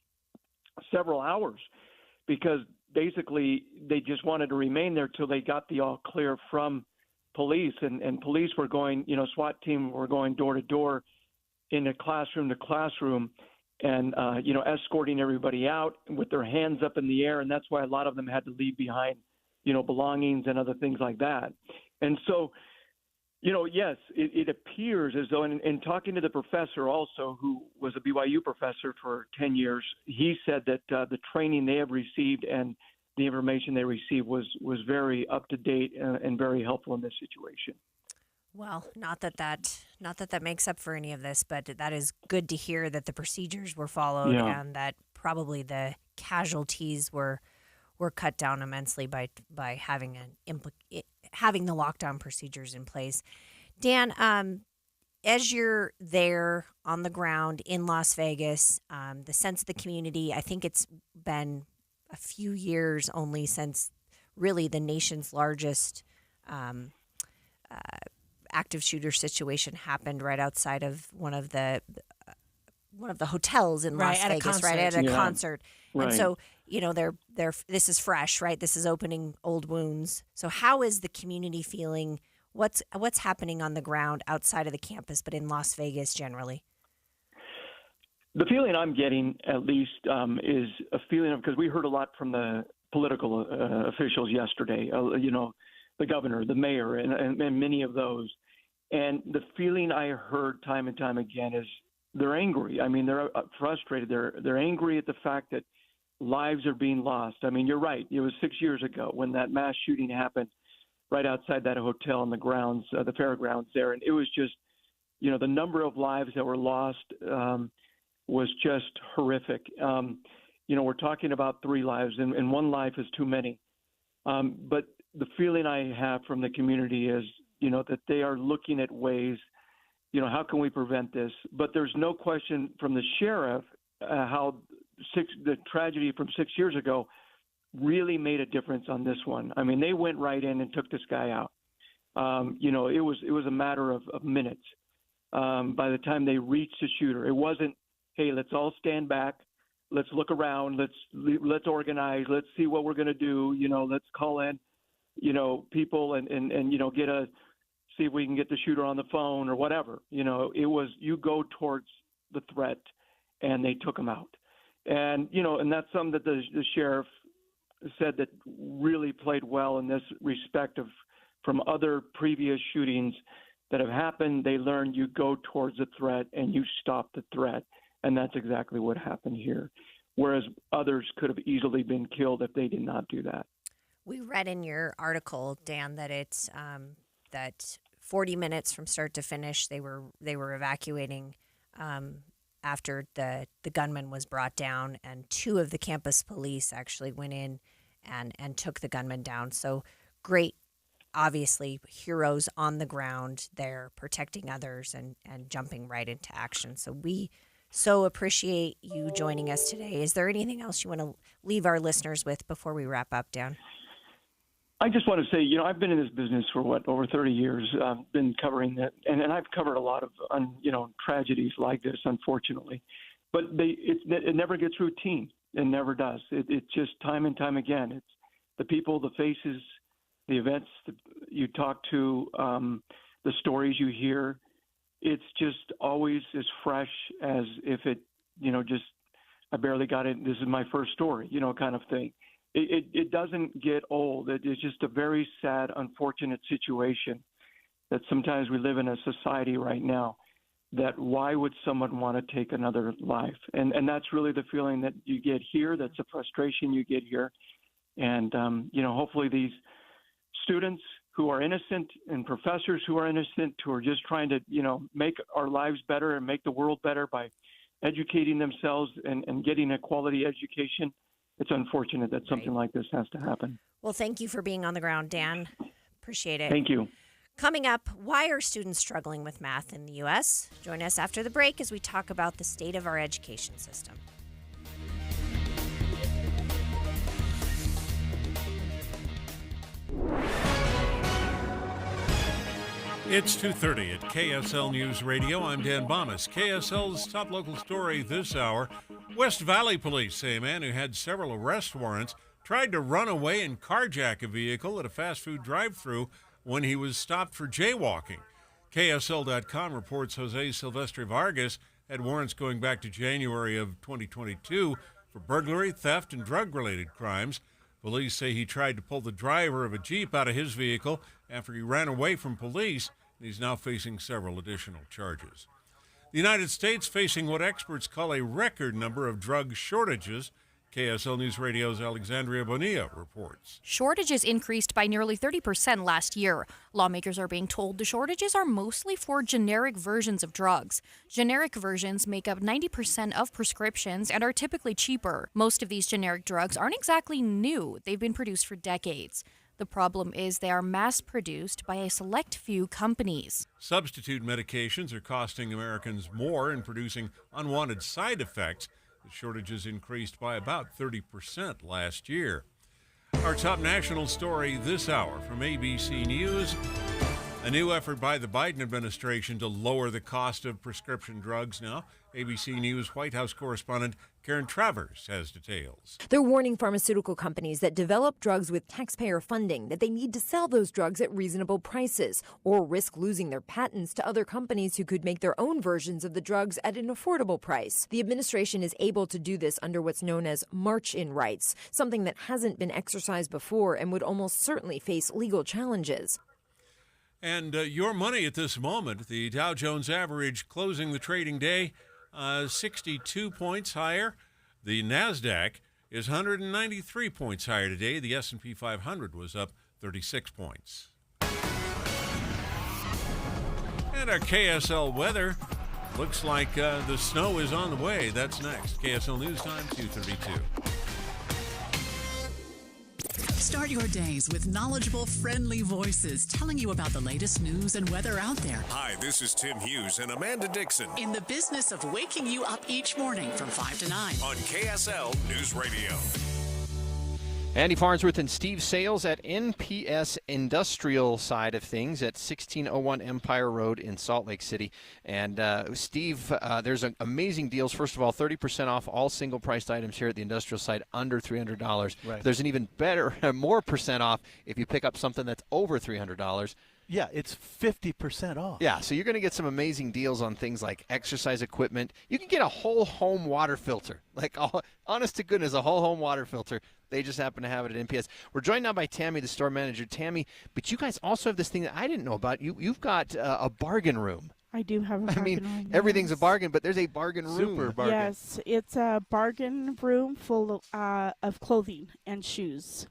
several hours because basically they just wanted to remain there till they got the all clear from police, and police were going, SWAT team were going door to door in classroom to classroom and, escorting everybody out with their hands up in the air. And that's why a lot of them had to leave behind, belongings and other things like that. And so, yes, it appears as though, and talking to the professor also, who was a BYU professor for 10 years, he said that the training they have received and the information they received was very up to date and very helpful in this situation. Well, not that makes up for any of this, but that is good to hear that the procedures were followed and that probably the casualties were cut down immensely by having having the lockdown procedures in place. Dan, as you're there on the ground in Las Vegas, the sense of the community, I think it's been a few years only since really the nation's largest active shooter situation happened right outside of one of the hotels in Las Vegas, right at a concert. Right. And so, this is fresh, right? This is opening old wounds. So how is the community feeling? What's happening on the ground outside of the campus, but in Las Vegas generally? The feeling I'm getting, at least, is a feeling of, because we heard a lot from the political officials yesterday, the governor, the mayor, and many of those. And the feeling I heard time and time again is they're angry. I mean, they're frustrated. They're angry at the fact that lives are being lost. I mean, you're right. It was 6 years ago when that mass shooting happened right outside that hotel on the grounds, the fairgrounds there. And it was just, the number of lives that were lost was just horrific. We're talking about 3 lives, and 1 life is too many. But the feeling I have from the community is, that they are looking at ways, how can we prevent this? But there's no question from the sheriff how the tragedy from 6 years ago really made a difference on this one. I mean, they went right in and took this guy out. It was a matter of minutes. By the time they reached the shooter, it wasn't, hey, let's all stand back, let's look around, let's organize, let's see what we're going to do. Let's call in, people and see if we can get the shooter on the phone or whatever. It was, you go towards the threat, and they took him out. And, and that's something that the sheriff said that really played well in this respect from other previous shootings that have happened. They learned you go towards the threat and you stop the threat. And that's exactly what happened here. Whereas others could have easily been killed if they did not do that. We read in your article, Dan, that it's that 40 minutes from start to finish, they were evacuating after the gunman was brought down, and 2 of the campus police actually went in and took the gunman down. So great, obviously, heroes on the ground there protecting others and jumping right into action. So we so appreciate you joining us today. Is there anything else you want to leave our listeners with before we wrap up, Dan? I just want to say, I've been in this business for over 30 years. I've been covering that, and I've covered a lot of, tragedies like this, unfortunately. but it never gets routine. It never does. It's just time and time again. It's the people, the faces, the events that you talk to, the stories you hear. It's just always as fresh as if it, just I barely got it. This is my first story, kind of thing. It doesn't get old. It's just a very sad, unfortunate situation that sometimes we live in a society right now that why would someone want to take another life? And that's really the feeling that you get here. That's the frustration you get here. And, hopefully these students who are innocent and professors who are innocent, who are just trying to, make our lives better and make the world better by educating themselves and getting a quality education. It's unfortunate that something like this has to happen. Well, thank you for being on the ground, Dan. Appreciate it. Thank you. Coming up, why are students struggling with math in the U.S.? Join us after the break as we talk about the state of our education system. It's 2:30 at KSL News Radio. I'm Dan Bomas. KSL's top local story this hour. West Valley police say a man who had several arrest warrants tried to run away and carjack a vehicle at a fast food drive-thru when he was stopped for jaywalking. KSL.com reports Jose Silvestre Vargas had warrants going back to January of 2022 for burglary, theft, and drug-related crimes. Police say he tried to pull the driver of a Jeep out of his vehicle after he ran away from police, and he's now facing several additional charges. The United States facing what experts call a record number of drug shortages. KSL News Radio's Alexandria Bonilla reports. Shortages increased by nearly 30% last year. Lawmakers are being told the shortages are mostly for generic versions of drugs. Generic versions make up 90% of prescriptions and are typically cheaper. Most of these generic drugs aren't exactly new. They've been produced for decades. The problem is they are mass-produced by a select few companies. Substitute medications are costing Americans more and producing unwanted side effects. The shortages increased by about 30% last year. Our top national story this hour from ABC News. A new effort by the Biden administration to lower the cost of prescription drugs now. ABC News White House correspondent Karen Travers has details. They're warning pharmaceutical companies that develop drugs with taxpayer funding that they need to sell those drugs at reasonable prices or risk losing their patents to other companies who could make their own versions of the drugs at an affordable price. The administration is able to do this under what's known as march-in rights, something that hasn't been exercised before and would almost certainly face legal challenges. And your money at this moment, the Dow Jones average closing the trading day 62 points higher. The NASDAQ is 193 points higher today. The S&P 500 was up 36 points. And our KSL weather looks like the snow is on the way. That's next. KSL News Time, 2:32. Start your days with knowledgeable, friendly voices telling you about the latest news and weather out there. Hi, this is Tim Hughes and Amanda Dixon In the business of waking you up each morning from 5 to 9. on KSL News Radio. Andy Farnsworth and Steve Sales at NPS Industrial side of things at 1601 Empire Road in Salt Lake City. And Steve, there's amazing deals. First of all, 30% off all single-priced items here at the industrial side under $300. Right. There's an even better, more percent off if you pick up something that's over $300. Yeah, it's 50% off. Yeah, so you're going to get some amazing deals on things like exercise equipment. You can get a whole home water filter. Like, honest to goodness, a whole home water filter. They just happen to have it at NPS. We're joined now by Tammy, the store manager. Tammy, but you guys also have this thing that I didn't know about. You've got a bargain room. I do have a bargain room. Everything's a bargain, but there's a bargain room. Super bargain. Yes, it's a bargain room full of clothing and shoes.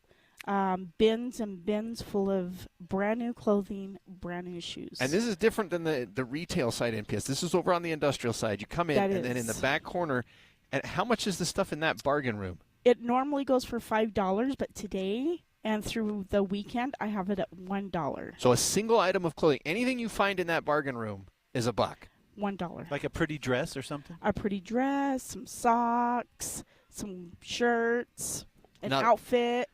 Bins and bins full of brand new clothing, brand new shoes. And this is different than the retail side NPS. This is over on the industrial side. You come in, and then in the back corner, and how much is the stuff in that bargain room? It normally goes for $5, but today and through the weekend, I have it at $1. So a single item of clothing, anything you find in that bargain room is $1. $1. Like a pretty dress or something? A pretty dress, some socks, some shirts, an outfit.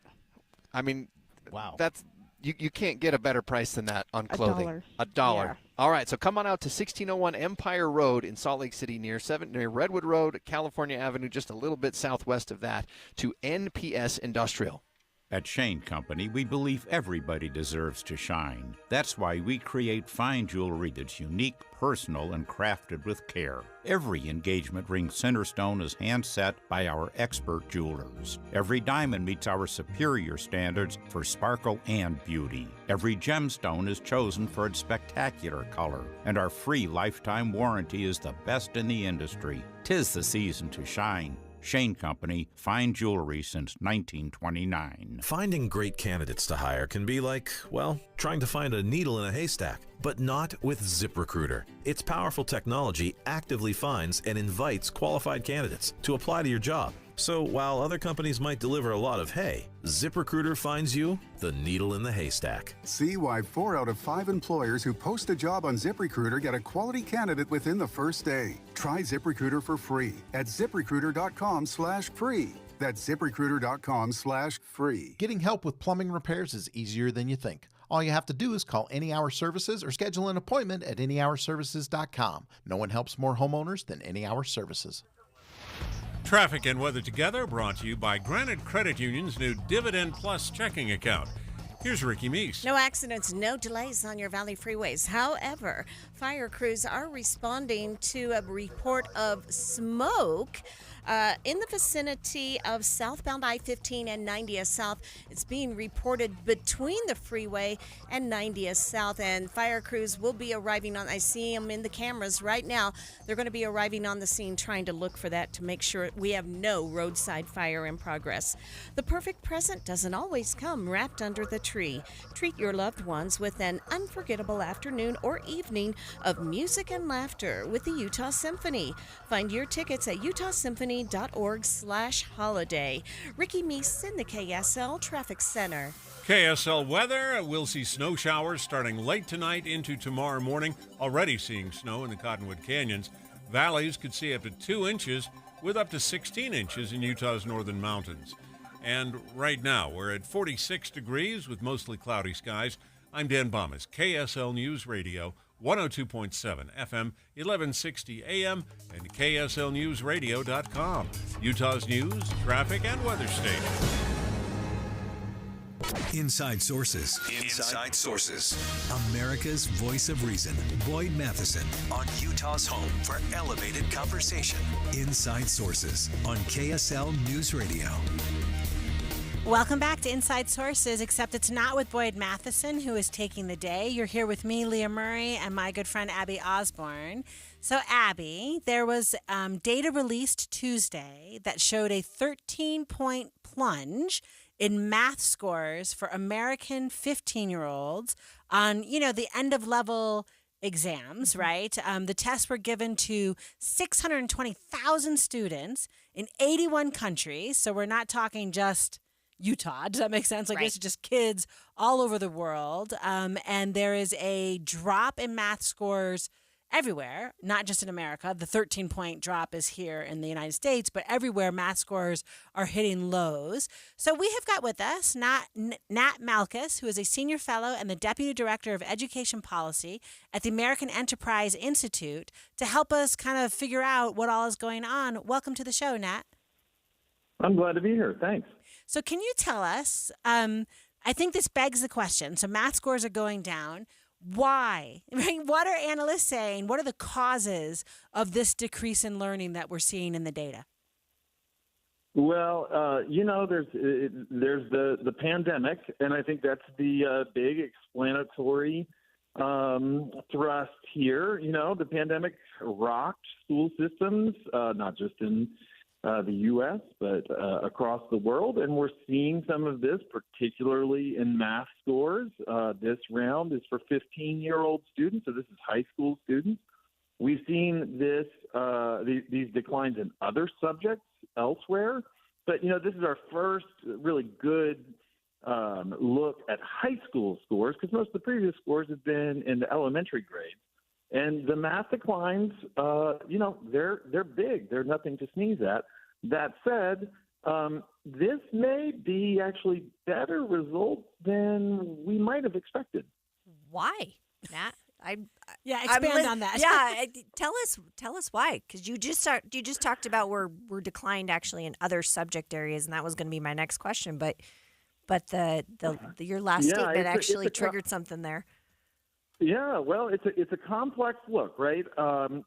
I mean, wow. That's you can't get a better price than that on clothing. $1. $1. All right, so come on out to 1601 Empire Road in Salt Lake City near Redwood Road, California Avenue, just a little bit southwest of that, to NPS Industrial. At Shane Company, we believe everybody deserves to shine. That's why we create fine jewelry that's unique, personal, and crafted with care. Every engagement ring center stone is hand set by our expert jewelers. Every diamond meets our superior standards for sparkle and beauty. Every gemstone is chosen for its spectacular color, and our free lifetime warranty is the best in the industry. 'Tis the season to shine. Shane Company, fine jewelry since 1929. Finding great candidates to hire can be like, well, trying to find a needle in a haystack, but not with ZipRecruiter. Its powerful technology actively finds and invites qualified candidates to apply to your job. So while other companies might deliver a lot of hay, ZipRecruiter finds you the needle in the haystack. See why 4 out of 5 employers who post a job on ZipRecruiter get a quality candidate within the first day. Try ZipRecruiter for free at ZipRecruiter.com/free. That's ZipRecruiter.com/free. Getting help with plumbing repairs is easier than you think. All you have to do is call Any Hour Services or schedule an appointment at anyhourservices.com. No one helps more homeowners than Any Hour Services. Traffic and weather together brought to you by Granite Credit Union's new Dividend Plus checking account. Here's Ricky Meese. No accidents, no delays on your Valley freeways. However, fire crews are responding to a report of smoke in the vicinity of southbound I-15 and 90th South. It's being reported between the freeway and 90th South, and fire crews will be arriving on, I see them in the cameras right now. They're going to be arriving on the scene trying to look for that to make sure we have no roadside fire in progress. The perfect present doesn't always come wrapped under the tree. Treat your loved ones with an unforgettable afternoon or evening of music and laughter with the Utah Symphony. Find your tickets at utahsymphony.org/holiday. Ricky Meese in the KSL Traffic Center. KSL weather, we'll see snow showers starting late tonight into tomorrow morning. Already seeing snow in the Cottonwood Canyons. Valleys could see up to 2 inches with up to 16 inches in Utah's northern mountains. And right now, we're at 46 degrees with mostly cloudy skies. I'm Dan Bomas, KSL News Radio, 102.7 FM, 1160 AM, and KSLNewsRadio.com, Utah's news, traffic, and weather station. Inside Sources. Inside Sources. America's voice of reason. Boyd Matheson. On Utah's home for elevated conversation. Inside Sources on KSL News Radio. Welcome back to Inside Sources, except it's not with Boyd Matheson, who is taking the day. You're here with me, Leah Murray, and my good friend Abby Osborne. So, Abby, there was data released Tuesday that showed a 13-point plunge in math scores for American 15-year-olds on, the end-of-level exams, right? The tests were given to 620,000 students in 81 countries, so we're not talking just Utah. Does that make sense? Like, It's just kids all over the world. And there is a drop in math scores everywhere, not just in America. The 13-point drop is here in the United States, but everywhere math scores are hitting lows. So we have got with us Nat Malkus, who is a senior fellow and the deputy director of education policy at the American Enterprise Institute, to help us kind of figure out what all is going on. Welcome to the show, Nat. I'm glad to be here. Thanks. So can you tell us, I think this begs the question, so math scores are going down. Why? What are analysts saying? What are the causes of this decrease in learning that we're seeing in the data? Well, there's the pandemic, and I think that's the big explanatory thrust here. The pandemic rocked school systems, not just in the U.S., but across the world. And we're seeing some of this, particularly in math scores. This round is for 15-year-old students, so this is high school students. We've seen this these declines in other subjects elsewhere. But, this is our first really good look at high school scores, because most of the previous scores have been in the elementary grades. And the math declines, they're big. They're nothing to sneeze at. That said, this may be actually better results than we might have expected. Why, Nat? expand on that. Yeah, tell us why, because you just talked about we're declined actually in other subject areas, and that was going to be my next question. But your last statement actually triggered something there. Yeah, well, it's a complex look, right?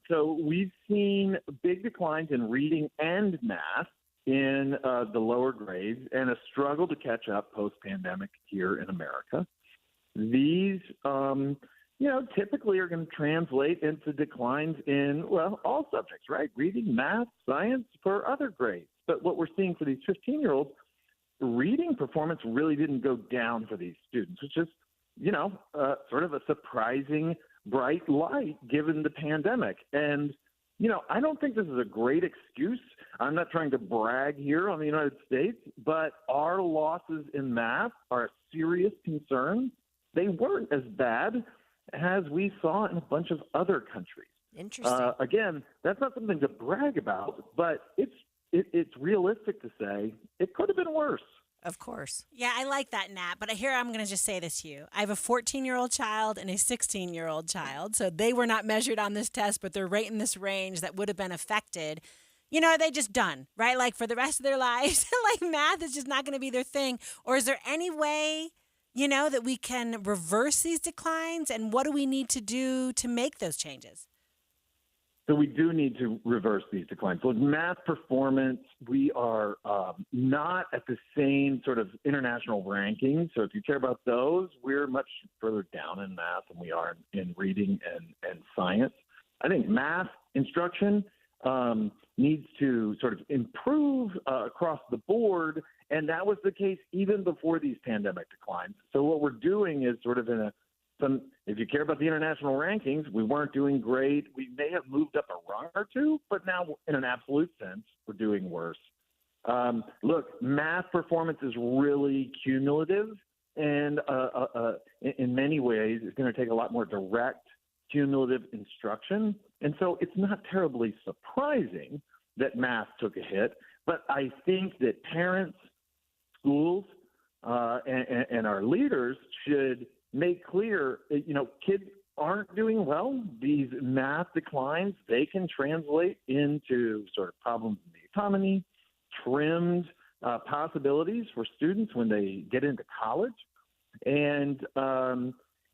So we've seen big declines in reading and math in the lower grades, and a struggle to catch up post-pandemic here in America. These, typically are going to translate into declines in, well, all subjects, right? Reading, math, science, for other grades. But what we're seeing for these 15-year-olds, reading performance really didn't go down for these students, which is, sort of a surprising bright light given the pandemic. And, I don't think this is a great excuse. I'm not trying to brag here on the United States, but our losses in math are a serious concern. They weren't as bad as we saw in a bunch of other countries. Interesting. Again, that's not something to brag about, but it's realistic to say it could have been worse. Of course. Yeah, I like that, Nat. But here I'm going to just say this to you. I have a 14-year-old child and a 16-year-old child. So they were not measured on this test, but they're right in this range that would have been affected. Are they just done, right? Like for the rest of their lives, like math is just not going to be their thing. Or is there any way, that we can reverse these declines? And what do we need to do to make those changes? So we do need to reverse these declines. So math performance, we are not at the same sort of international rankings. So if you care about those, we're much further down in math than we are in reading and science. I think math instruction needs to sort of improve across the board, and that was the case even before these pandemic declines. So what we're doing is sort of if you care about the international rankings, we weren't doing great. We may have moved up a rung or two, but now in an absolute sense, we're doing worse. Look, math performance is really cumulative, and in many ways, it's going to take a lot more direct cumulative instruction. And so it's not terribly surprising that math took a hit, but I think that parents, schools, and our leaders should make clear, kids aren't doing well. These math declines, they can translate into sort of problems in the economy, trimmed possibilities for students when they get into college. And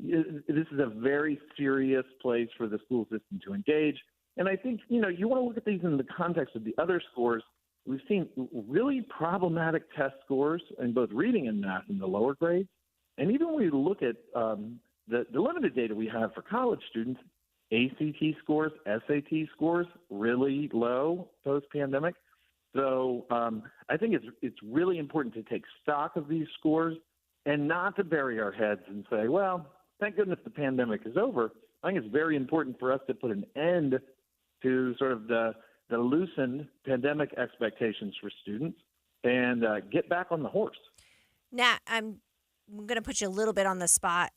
this is a very serious place for the school system to engage. And I think, you want to look at these in the context of the other scores. We've seen really problematic test scores in both reading and math in the lower grades. And even when we look at the limited data we have for college students, ACT scores, SAT scores, really low post-pandemic. So I think it's really important to take stock of these scores and not to bury our heads and say, well, thank goodness the pandemic is over. I think it's very important for us to put an end to sort of the loosened pandemic expectations for students and get back on the horse. Nat, I'm going to put you a little bit on the spot.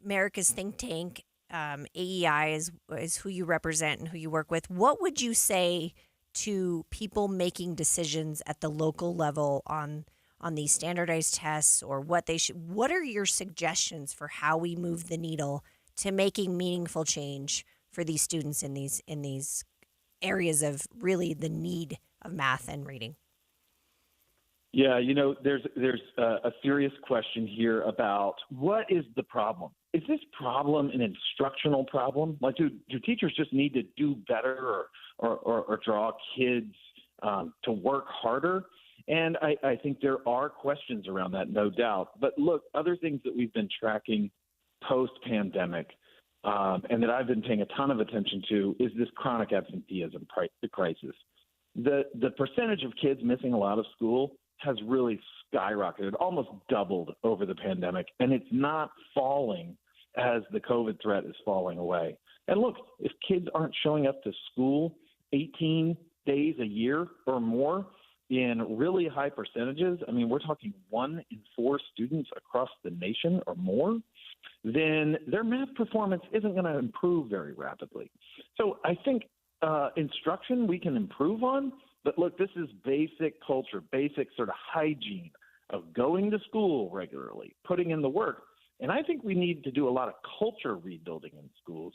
America's think tank, AEI, is who you represent and who you work with. What would you say to people making decisions at the local level on these standardized tests, or what are your suggestions for how we move the needle to making meaningful change for these students in these areas of really the need of math and reading? Yeah, there's a serious question here about what is the problem? Is this problem an instructional problem? Like, do teachers just need to do better or draw kids to work harder? And I think there are questions around that, no doubt. But look, other things that we've been tracking post-pandemic and that I've been paying a ton of attention to is this chronic absenteeism crisis. The percentage of kids missing a lot of school has really skyrocketed, almost doubled over the pandemic, and it's not falling as the COVID threat is falling away. And look, if kids aren't showing up to school 18 days a year or more in really high percentages, I mean, we're talking 1 in 4 students across the nation or more, then their math performance isn't going to improve very rapidly. So I think instruction we can improve on, but look, this is basic culture, basic sort of hygiene of going to school regularly, putting in the work. And I think we need to do a lot of culture rebuilding in schools.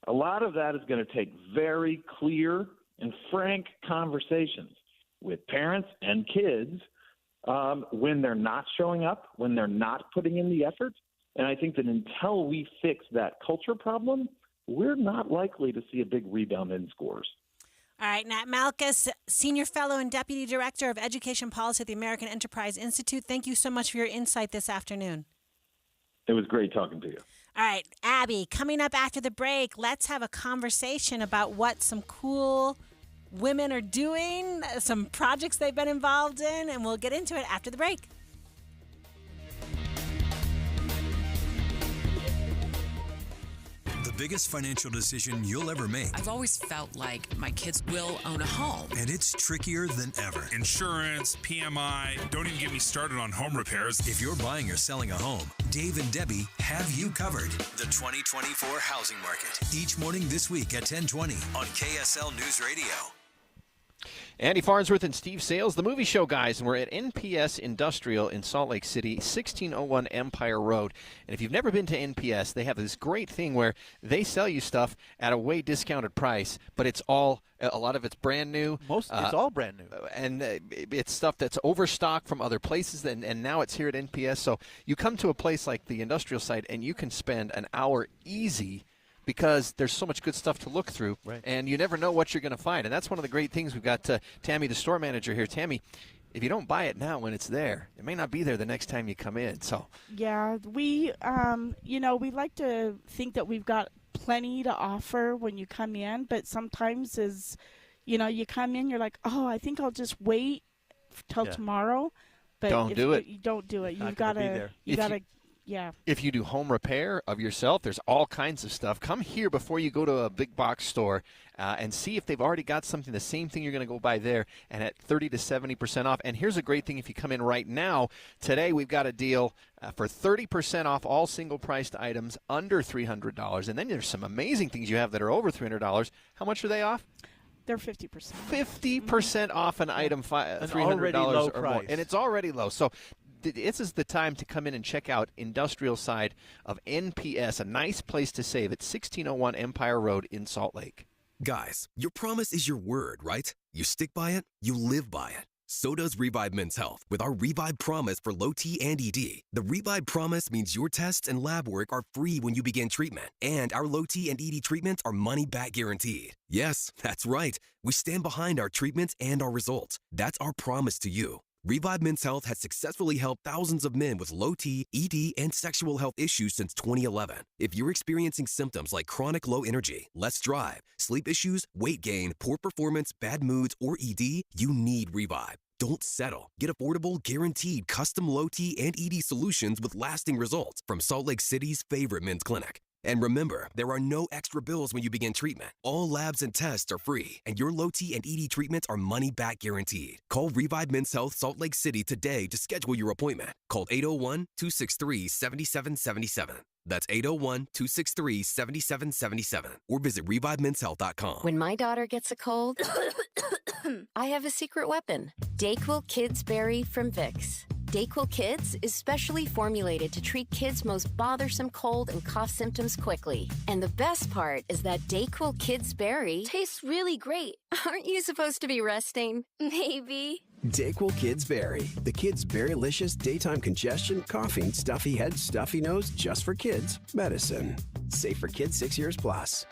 A lot of that is going to take very clear and frank conversations with parents and kids when they're not showing up, when they're not putting in the effort. And I think that until we fix that culture problem, we're not likely to see a big rebound in scores. All right, Nat Malkus, Senior Fellow and Deputy Director of Education Policy at the American Enterprise Institute. Thank you so much for your insight this afternoon. It was great talking to you. All right, Abby, coming up after the break, let's have a conversation about what some cool women are doing, some projects they've been involved in, and we'll get into it after the break. The biggest financial decision you'll ever make. I've always felt like my kids will own a home. And it's trickier than ever. Insurance, PMI, don't even get me started on home repairs. If you're buying or selling a home, Dave and Debbie have you covered. The 2024 housing market. Each morning this week at 10:20 on KSL News Radio. Andy Farnsworth and Steve Sales, the movie show guys, and we're at NPS Industrial in Salt Lake City, 1601 Empire Road. And if you've never been to NPS, they have this great thing where they sell you stuff at a way discounted price, but it's all, a lot of it's brand new. It's all brand new. And it's stuff that's overstocked from other places, and now it's here at NPS. So you come to a place like the industrial site, and you can spend an hour easy because there's so much good stuff to look through, and you never know what you're going to find. And that's one of the great things. We've got Tammy, the store manager here. Tammy, if you don't buy it now when it's there, it may not be there the next time you come in. So yeah, we we like to think that we've got plenty to offer when you come in, but sometimes you come in, you're like, oh, I think I'll just wait till tomorrow. But don't do it. You don't do it. You've got to. You got to. Yeah. If you do home repair of yourself, there's all kinds of stuff. Come here before you go to a big box store and see if they've already got something, the same thing you're going to go buy there, and at 30 to 70% off. And here's a great thing if you come in right now. Today we've got a deal for 30% off all single-priced items under $300. And then there's some amazing things you have that are over $300. How much are they off? They're 50%. 50% off an item, $300 or more. And it's already low. So this is the time to come in and check out industrial side of NPS, a nice place to save at 1601 Empire Road in Salt Lake. Guys, your promise is your word, right? You stick by it, you live by it. So does Revive Men's Health with our Revive Promise for low T and ED. The Revive Promise means your tests and lab work are free when you begin treatment, and our low T and ED treatments are money back guaranteed. Yes, that's right. We stand behind our treatments and our results. That's our promise to you. Revive Men's Health has successfully helped thousands of men with low T, ED, and sexual health issues since 2011. If you're experiencing symptoms like chronic low energy, less drive, sleep issues, weight gain, poor performance, bad moods, or ED, you need Revive. Don't settle. Get affordable, guaranteed custom low T and ED solutions with lasting results from Salt Lake City's favorite men's clinic. And remember, there are no extra bills when you begin treatment. All labs and tests are free, and your low T and ED treatments are money-back guaranteed. Call Revive Men's Health Salt Lake City today to schedule your appointment. Call 801-263-7777. That's 801-263-7777. Or visit ReviveMen'sHealth.com. When my daughter gets a cold, I have a secret weapon. Dayquil Kids Berry from Vicks. Dayquil Kids is specially formulated to treat kids' most bothersome cold and cough symptoms quickly. And the best part is that Dayquil Kids Berry tastes really great. Aren't you supposed to be resting? Maybe. Dayquil Kids Berry. The kids' berrylicious daytime congestion, coughing, stuffy head, stuffy nose, just for kids. Medicine. Safe for kids 6 years plus.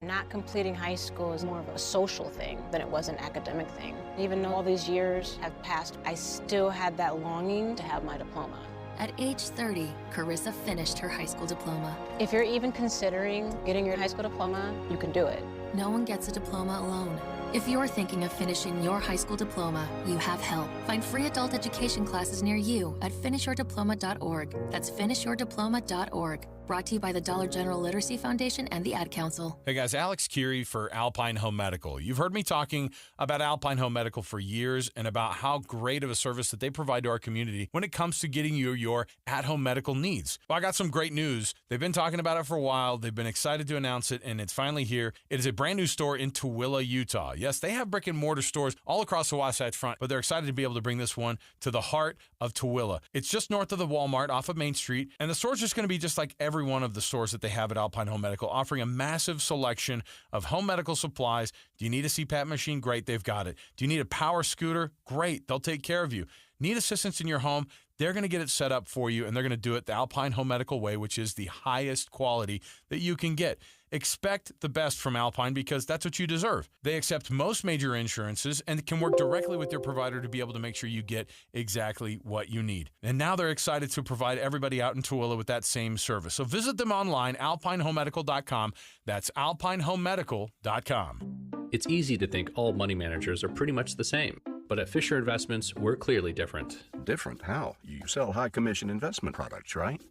Not completing high school is more of a social thing than it was an academic thing. Even though all these years have passed, I still had that longing to have my diploma. At age 30, Carissa finished her high school diploma. If you're even considering getting your high school diploma, you can do it. No one gets a diploma alone. If you're thinking of finishing your high school diploma, you have help. Find free adult education classes near you at finishyourdiploma.org. That's finishyourdiploma.org. Brought to you by the Dollar General Literacy Foundation and the Ad Council. Hey guys, Alex Curie for Alpine Home Medical. You've heard me talking about Alpine Home Medical for years and about how great of a service that they provide to our community when it comes to getting you your at-home medical needs. Well, I got some great news. They've been talking about it for a while. They've been excited to announce it, and it's finally here. It is a brand new store in Tooele, Utah. Yes, they have brick and mortar stores all across the Wasatch Front, but they're excited to be able to bring this one to the heart of Tooele. It's just north of the Walmart off of Main Street, and the store's just going to be just like every one of the stores that they have at Alpine Home Medical, offering a massive selection of home medical supplies. Do you need a CPAP machine? Great, they've got it. Do you need a power scooter? Great, they'll take care of you. Need assistance in your home? They're going to get it set up for you, and they're going to do it the Alpine Home Medical way, which is the highest quality that you can get. Expect the best from Alpine because that's what you deserve. They accept most major insurances and can work directly with your provider to be able to make sure you get exactly what you need. And now they're excited to provide everybody out in Tooele with that same service. So visit them online, alpinehomemedical.com. That's alpinehomemedical.com. It's easy to think all money managers are pretty much the same. But at Fisher Investments, we're clearly different. Different? How? You sell high commission investment products, right?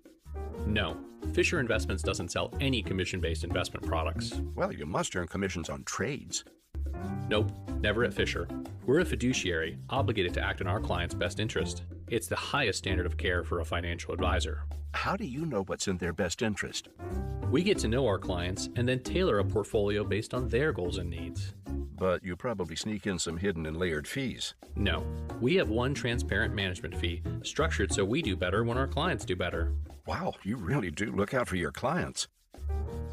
No. Fisher Investments doesn't sell any commission-based investment products. Well, you must earn commissions on trades. Nope, never at Fisher. We're a fiduciary, obligated to act in our client's best interest. It's the highest standard of care for a financial advisor. How do you know what's in their best interest? We get to know our clients and then tailor a portfolio based on their goals and needs. But you probably sneak in some hidden and layered fees. No, we have one transparent management fee, structured so we do better when our clients do better. Wow, you really do look out for your clients.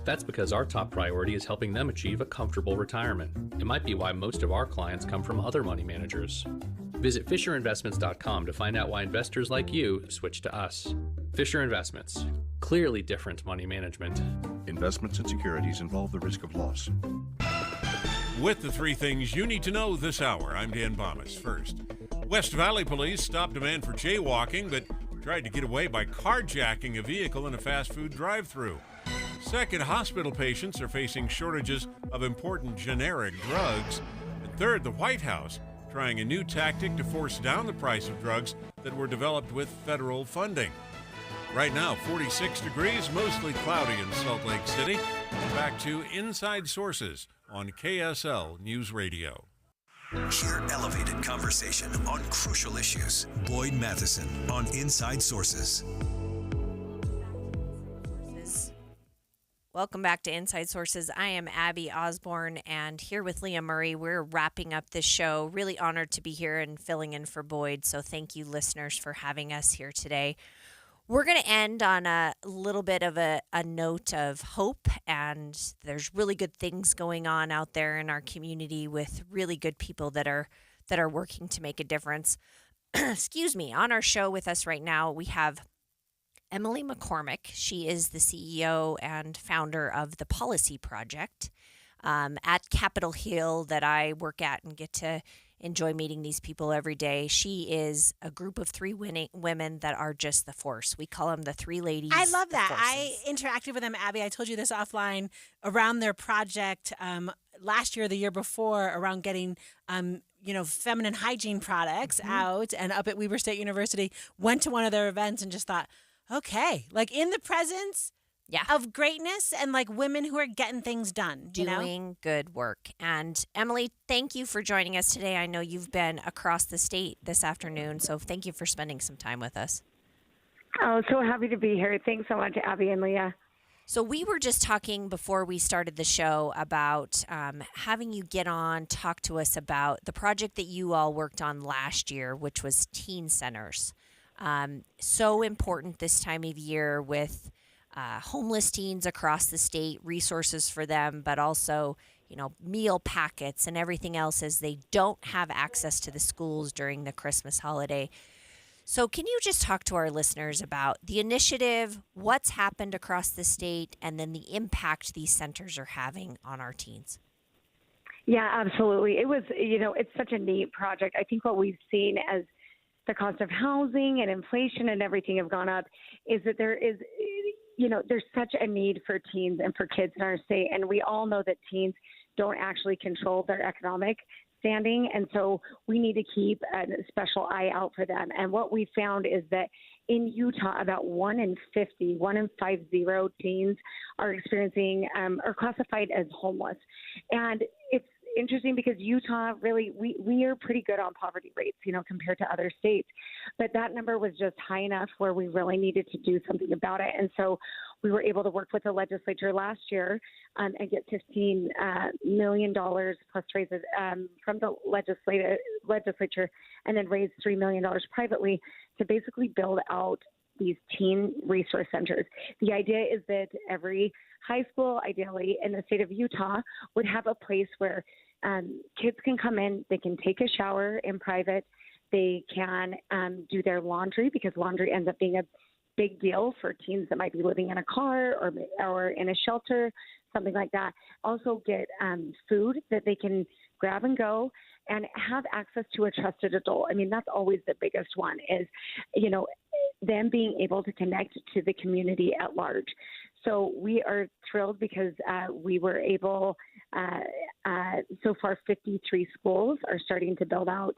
That's because our top priority is helping them achieve a comfortable retirement. It might be why most of our clients come from other money managers. Visit FisherInvestments.com to find out why investors like you switch to us. Fisher Investments. Clearly different money management. Investments and securities involve the risk of loss. With the three things you need to know this hour, I'm Dan Bomas. First, West Valley Police stopped a man for jaywalking, but tried to get away by carjacking a vehicle in a fast food drive-thru. Second, hospital patients are facing shortages of important generic drugs. And third, the White House trying a new tactic to force down the price of drugs that were developed with federal funding. Right now, 46 degrees, mostly cloudy in Salt Lake City. Back to Inside Sources on KSL News Radio. Hear elevated conversation on crucial issues. Boyd Matheson on Inside Sources. Welcome back to Inside Sources. I am Abby Osborne, and here with Leah Murray, we're wrapping up this show. Really honored to be here and filling in for Boyd, so thank you, listeners, for having us here today. We're going to end on a little bit of a note of hope, and there's really good things going on out there in our community with really good people that are working to make a difference. Excuse me. On our show with us right now, we have Emily McCormick. She is the CEO and founder of the Policy Project at Capitol Hill that I work at and get to enjoy meeting these people every day. She is a group of three women that are just the force. We call them the three ladies. I love that. I interacted with them, Abby. I told you this offline around their project last year, the year before, around getting feminine hygiene products out. And up at Weber State University, went to one of their events and just thought, okay, like in the presence of greatness and like women who are getting things done. Doing good work. And Emily, thank you for joining us today. I know you've been across the state this afternoon, so thank you for spending some time with us. Oh, so happy to be here. Thanks so much, Abby and Leah. So we were just talking before we started the show about having you get on, talk to us about the project that you all worked on last year, which was teen centers. So important this time of year with homeless teens across the state, resources for them, but also, meal packets and everything else as they don't have access to the schools during the Christmas holiday. So can you just talk to our listeners about the initiative, what's happened across the state, and then the impact these centers are having on our teens? Yeah, absolutely. It was, it's such a neat project. I think what we've seen as the cost of housing and inflation and everything have gone up is that there's such a need for teens and for kids in our state. And we all know that teens don't actually control their economic standing. And so we need to keep a special eye out for them. And what we found is that in Utah, about 1 in 50 teens are experiencing or classified as homeless. And it's interesting because Utah really, we are pretty good on poverty rates, compared to other states. But that number was just high enough where we really needed to do something about it. And so we were able to work with the legislature last year and get $15 million plus raises from the legislature, and then raise $3 million privately to basically build out these teen resource centers. The idea is that every high school, ideally in the state of Utah, would have a place where kids can come in, they can take a shower in private, they can do their laundry, because laundry ends up being a big deal for teens that might be living in a car or in a shelter, something like that. Also get food that they can grab and go, and have access to a trusted adult. I mean, that's always the biggest one, is, them being able to connect to the community at large. So we are thrilled because we were able, so far 53 schools are starting to build out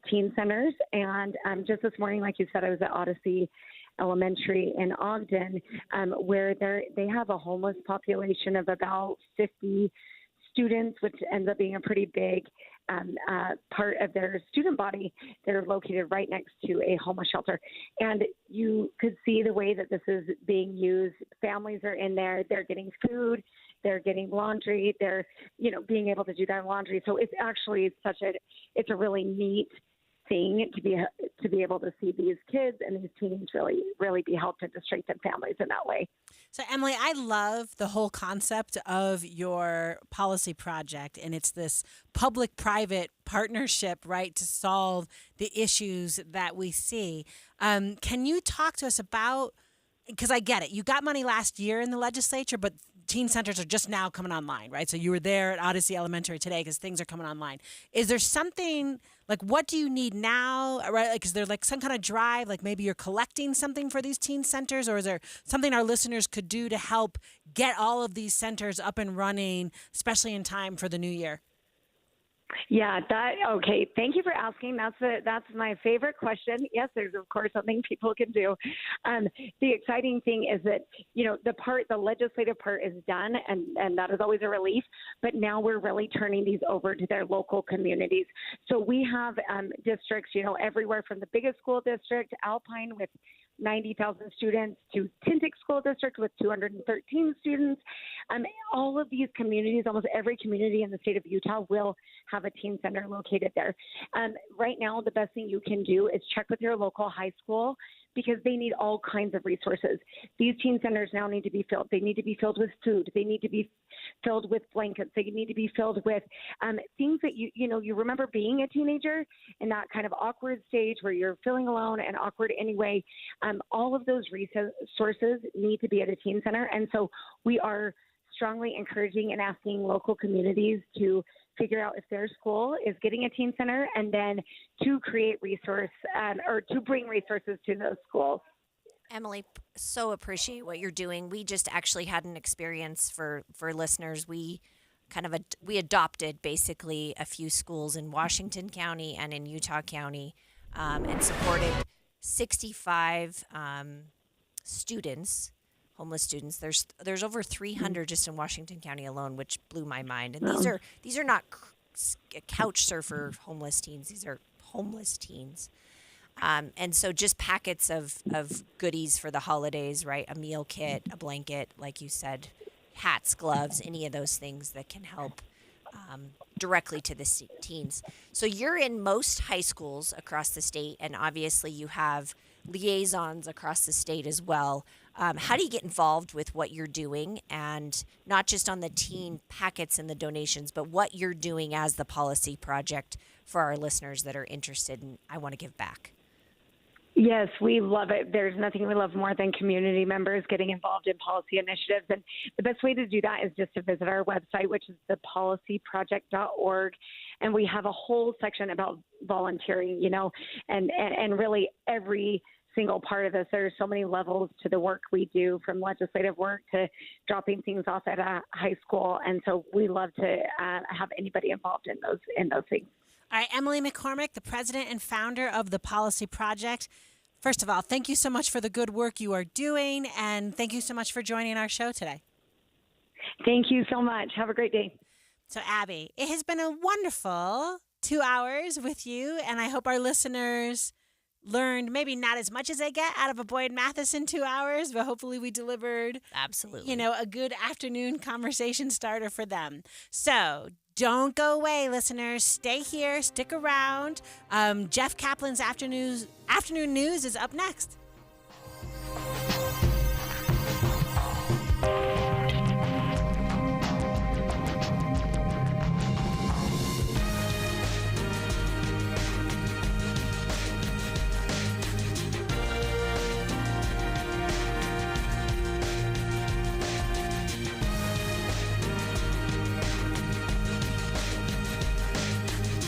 teen centers. And just this morning, like you said, I was at Odyssey Elementary in Ogden, where they have a homeless population of about 50 students, which ends up being a pretty big part of their student body. They're located right next to a homeless shelter. And you could see the way that this is being used. Families are in there. They're getting food. They're getting laundry. They're, being able to do their laundry. So it's actually it's a really neat thing to be able to see these kids and these teens really be helped and to strengthen families in that way. So, Emily, I love the whole concept of your policy project, and it's this public-private partnership, right, to solve the issues that we see. Can you talk to us about, because I get it, you got money last year in the legislature, but teen centers are just now coming online, right? So you were there at Odyssey Elementary today because things are coming online. Is there something, like, what do you need now, right? Like, is there like some kind of drive, like maybe you're collecting something for these teen centers, or is there something our listeners could do to help get all of these centers up and running, especially in time for the new year? Yeah, okay. Thank you for asking. That's my favorite question. Yes, there's of course something people can do. The exciting thing is that, the legislative part is done, and that is always a relief. But now we're really turning these over to their local communities. So we have districts, everywhere from the biggest school district, Alpine, with 90,000 students, to Tintic School District with 213 students. All of these communities, almost every community in the state of Utah will have a teen center located there. Right now, the best thing you can do is check with your local high school, because they need all kinds of resources. These teen centers now need to be filled. They need to be filled with food. They need to be filled with blankets. They need to be filled with things that you remember being a teenager in that kind of awkward stage where you're feeling alone and awkward anyway. All of those resources need to be at a teen center. And so we are strongly encouraging and asking local communities to figure out if their school is getting a teen center, and then to create or to bring resources to those schools. Emily, so appreciate what you're doing. We just actually had an experience for listeners. We adopted basically a few schools in Washington County and in Utah County, and supported 65 students, homeless students. There's over 300 just in Washington County alone, which blew my mind. And these are not couch surfer homeless teens. These are homeless teens. And so just packets of goodies for the holidays, right? A meal kit, a blanket, like you said, hats, gloves, any of those things that can help directly to the teens. So you're in most high schools across the state, and obviously you have liaisons across the state as well. How do you get involved with what you're doing, and not just on the teen packets and the donations, but what you're doing as the policy project for our listeners that are interested in, I want to give back? Yes, we love it. There's nothing we love more than community members getting involved in policy initiatives. And the best way to do that is just to visit our website, which is thepolicyproject.org. And we have a whole section about volunteering, and really every single part of this. There's so many levels to the work we do, from legislative work to dropping things off at a high school. And so we love to have anybody involved in those things. All right, Emily McCormick, the president and founder of the Policy Project. First of all, thank you so much for the good work you are doing, and thank you so much for joining our show today. Thank you so much. Have a great day. So, Abby, it has been a wonderful 2 hours with you, and I hope our listeners learned maybe not as much as they get out of a Boyd Matheson 2 hours, but hopefully we delivered, absolutely, a good afternoon conversation starter for them. So don't go away, listeners. Stay here, stick around. Jeff Kaplan's afternoon news is up next.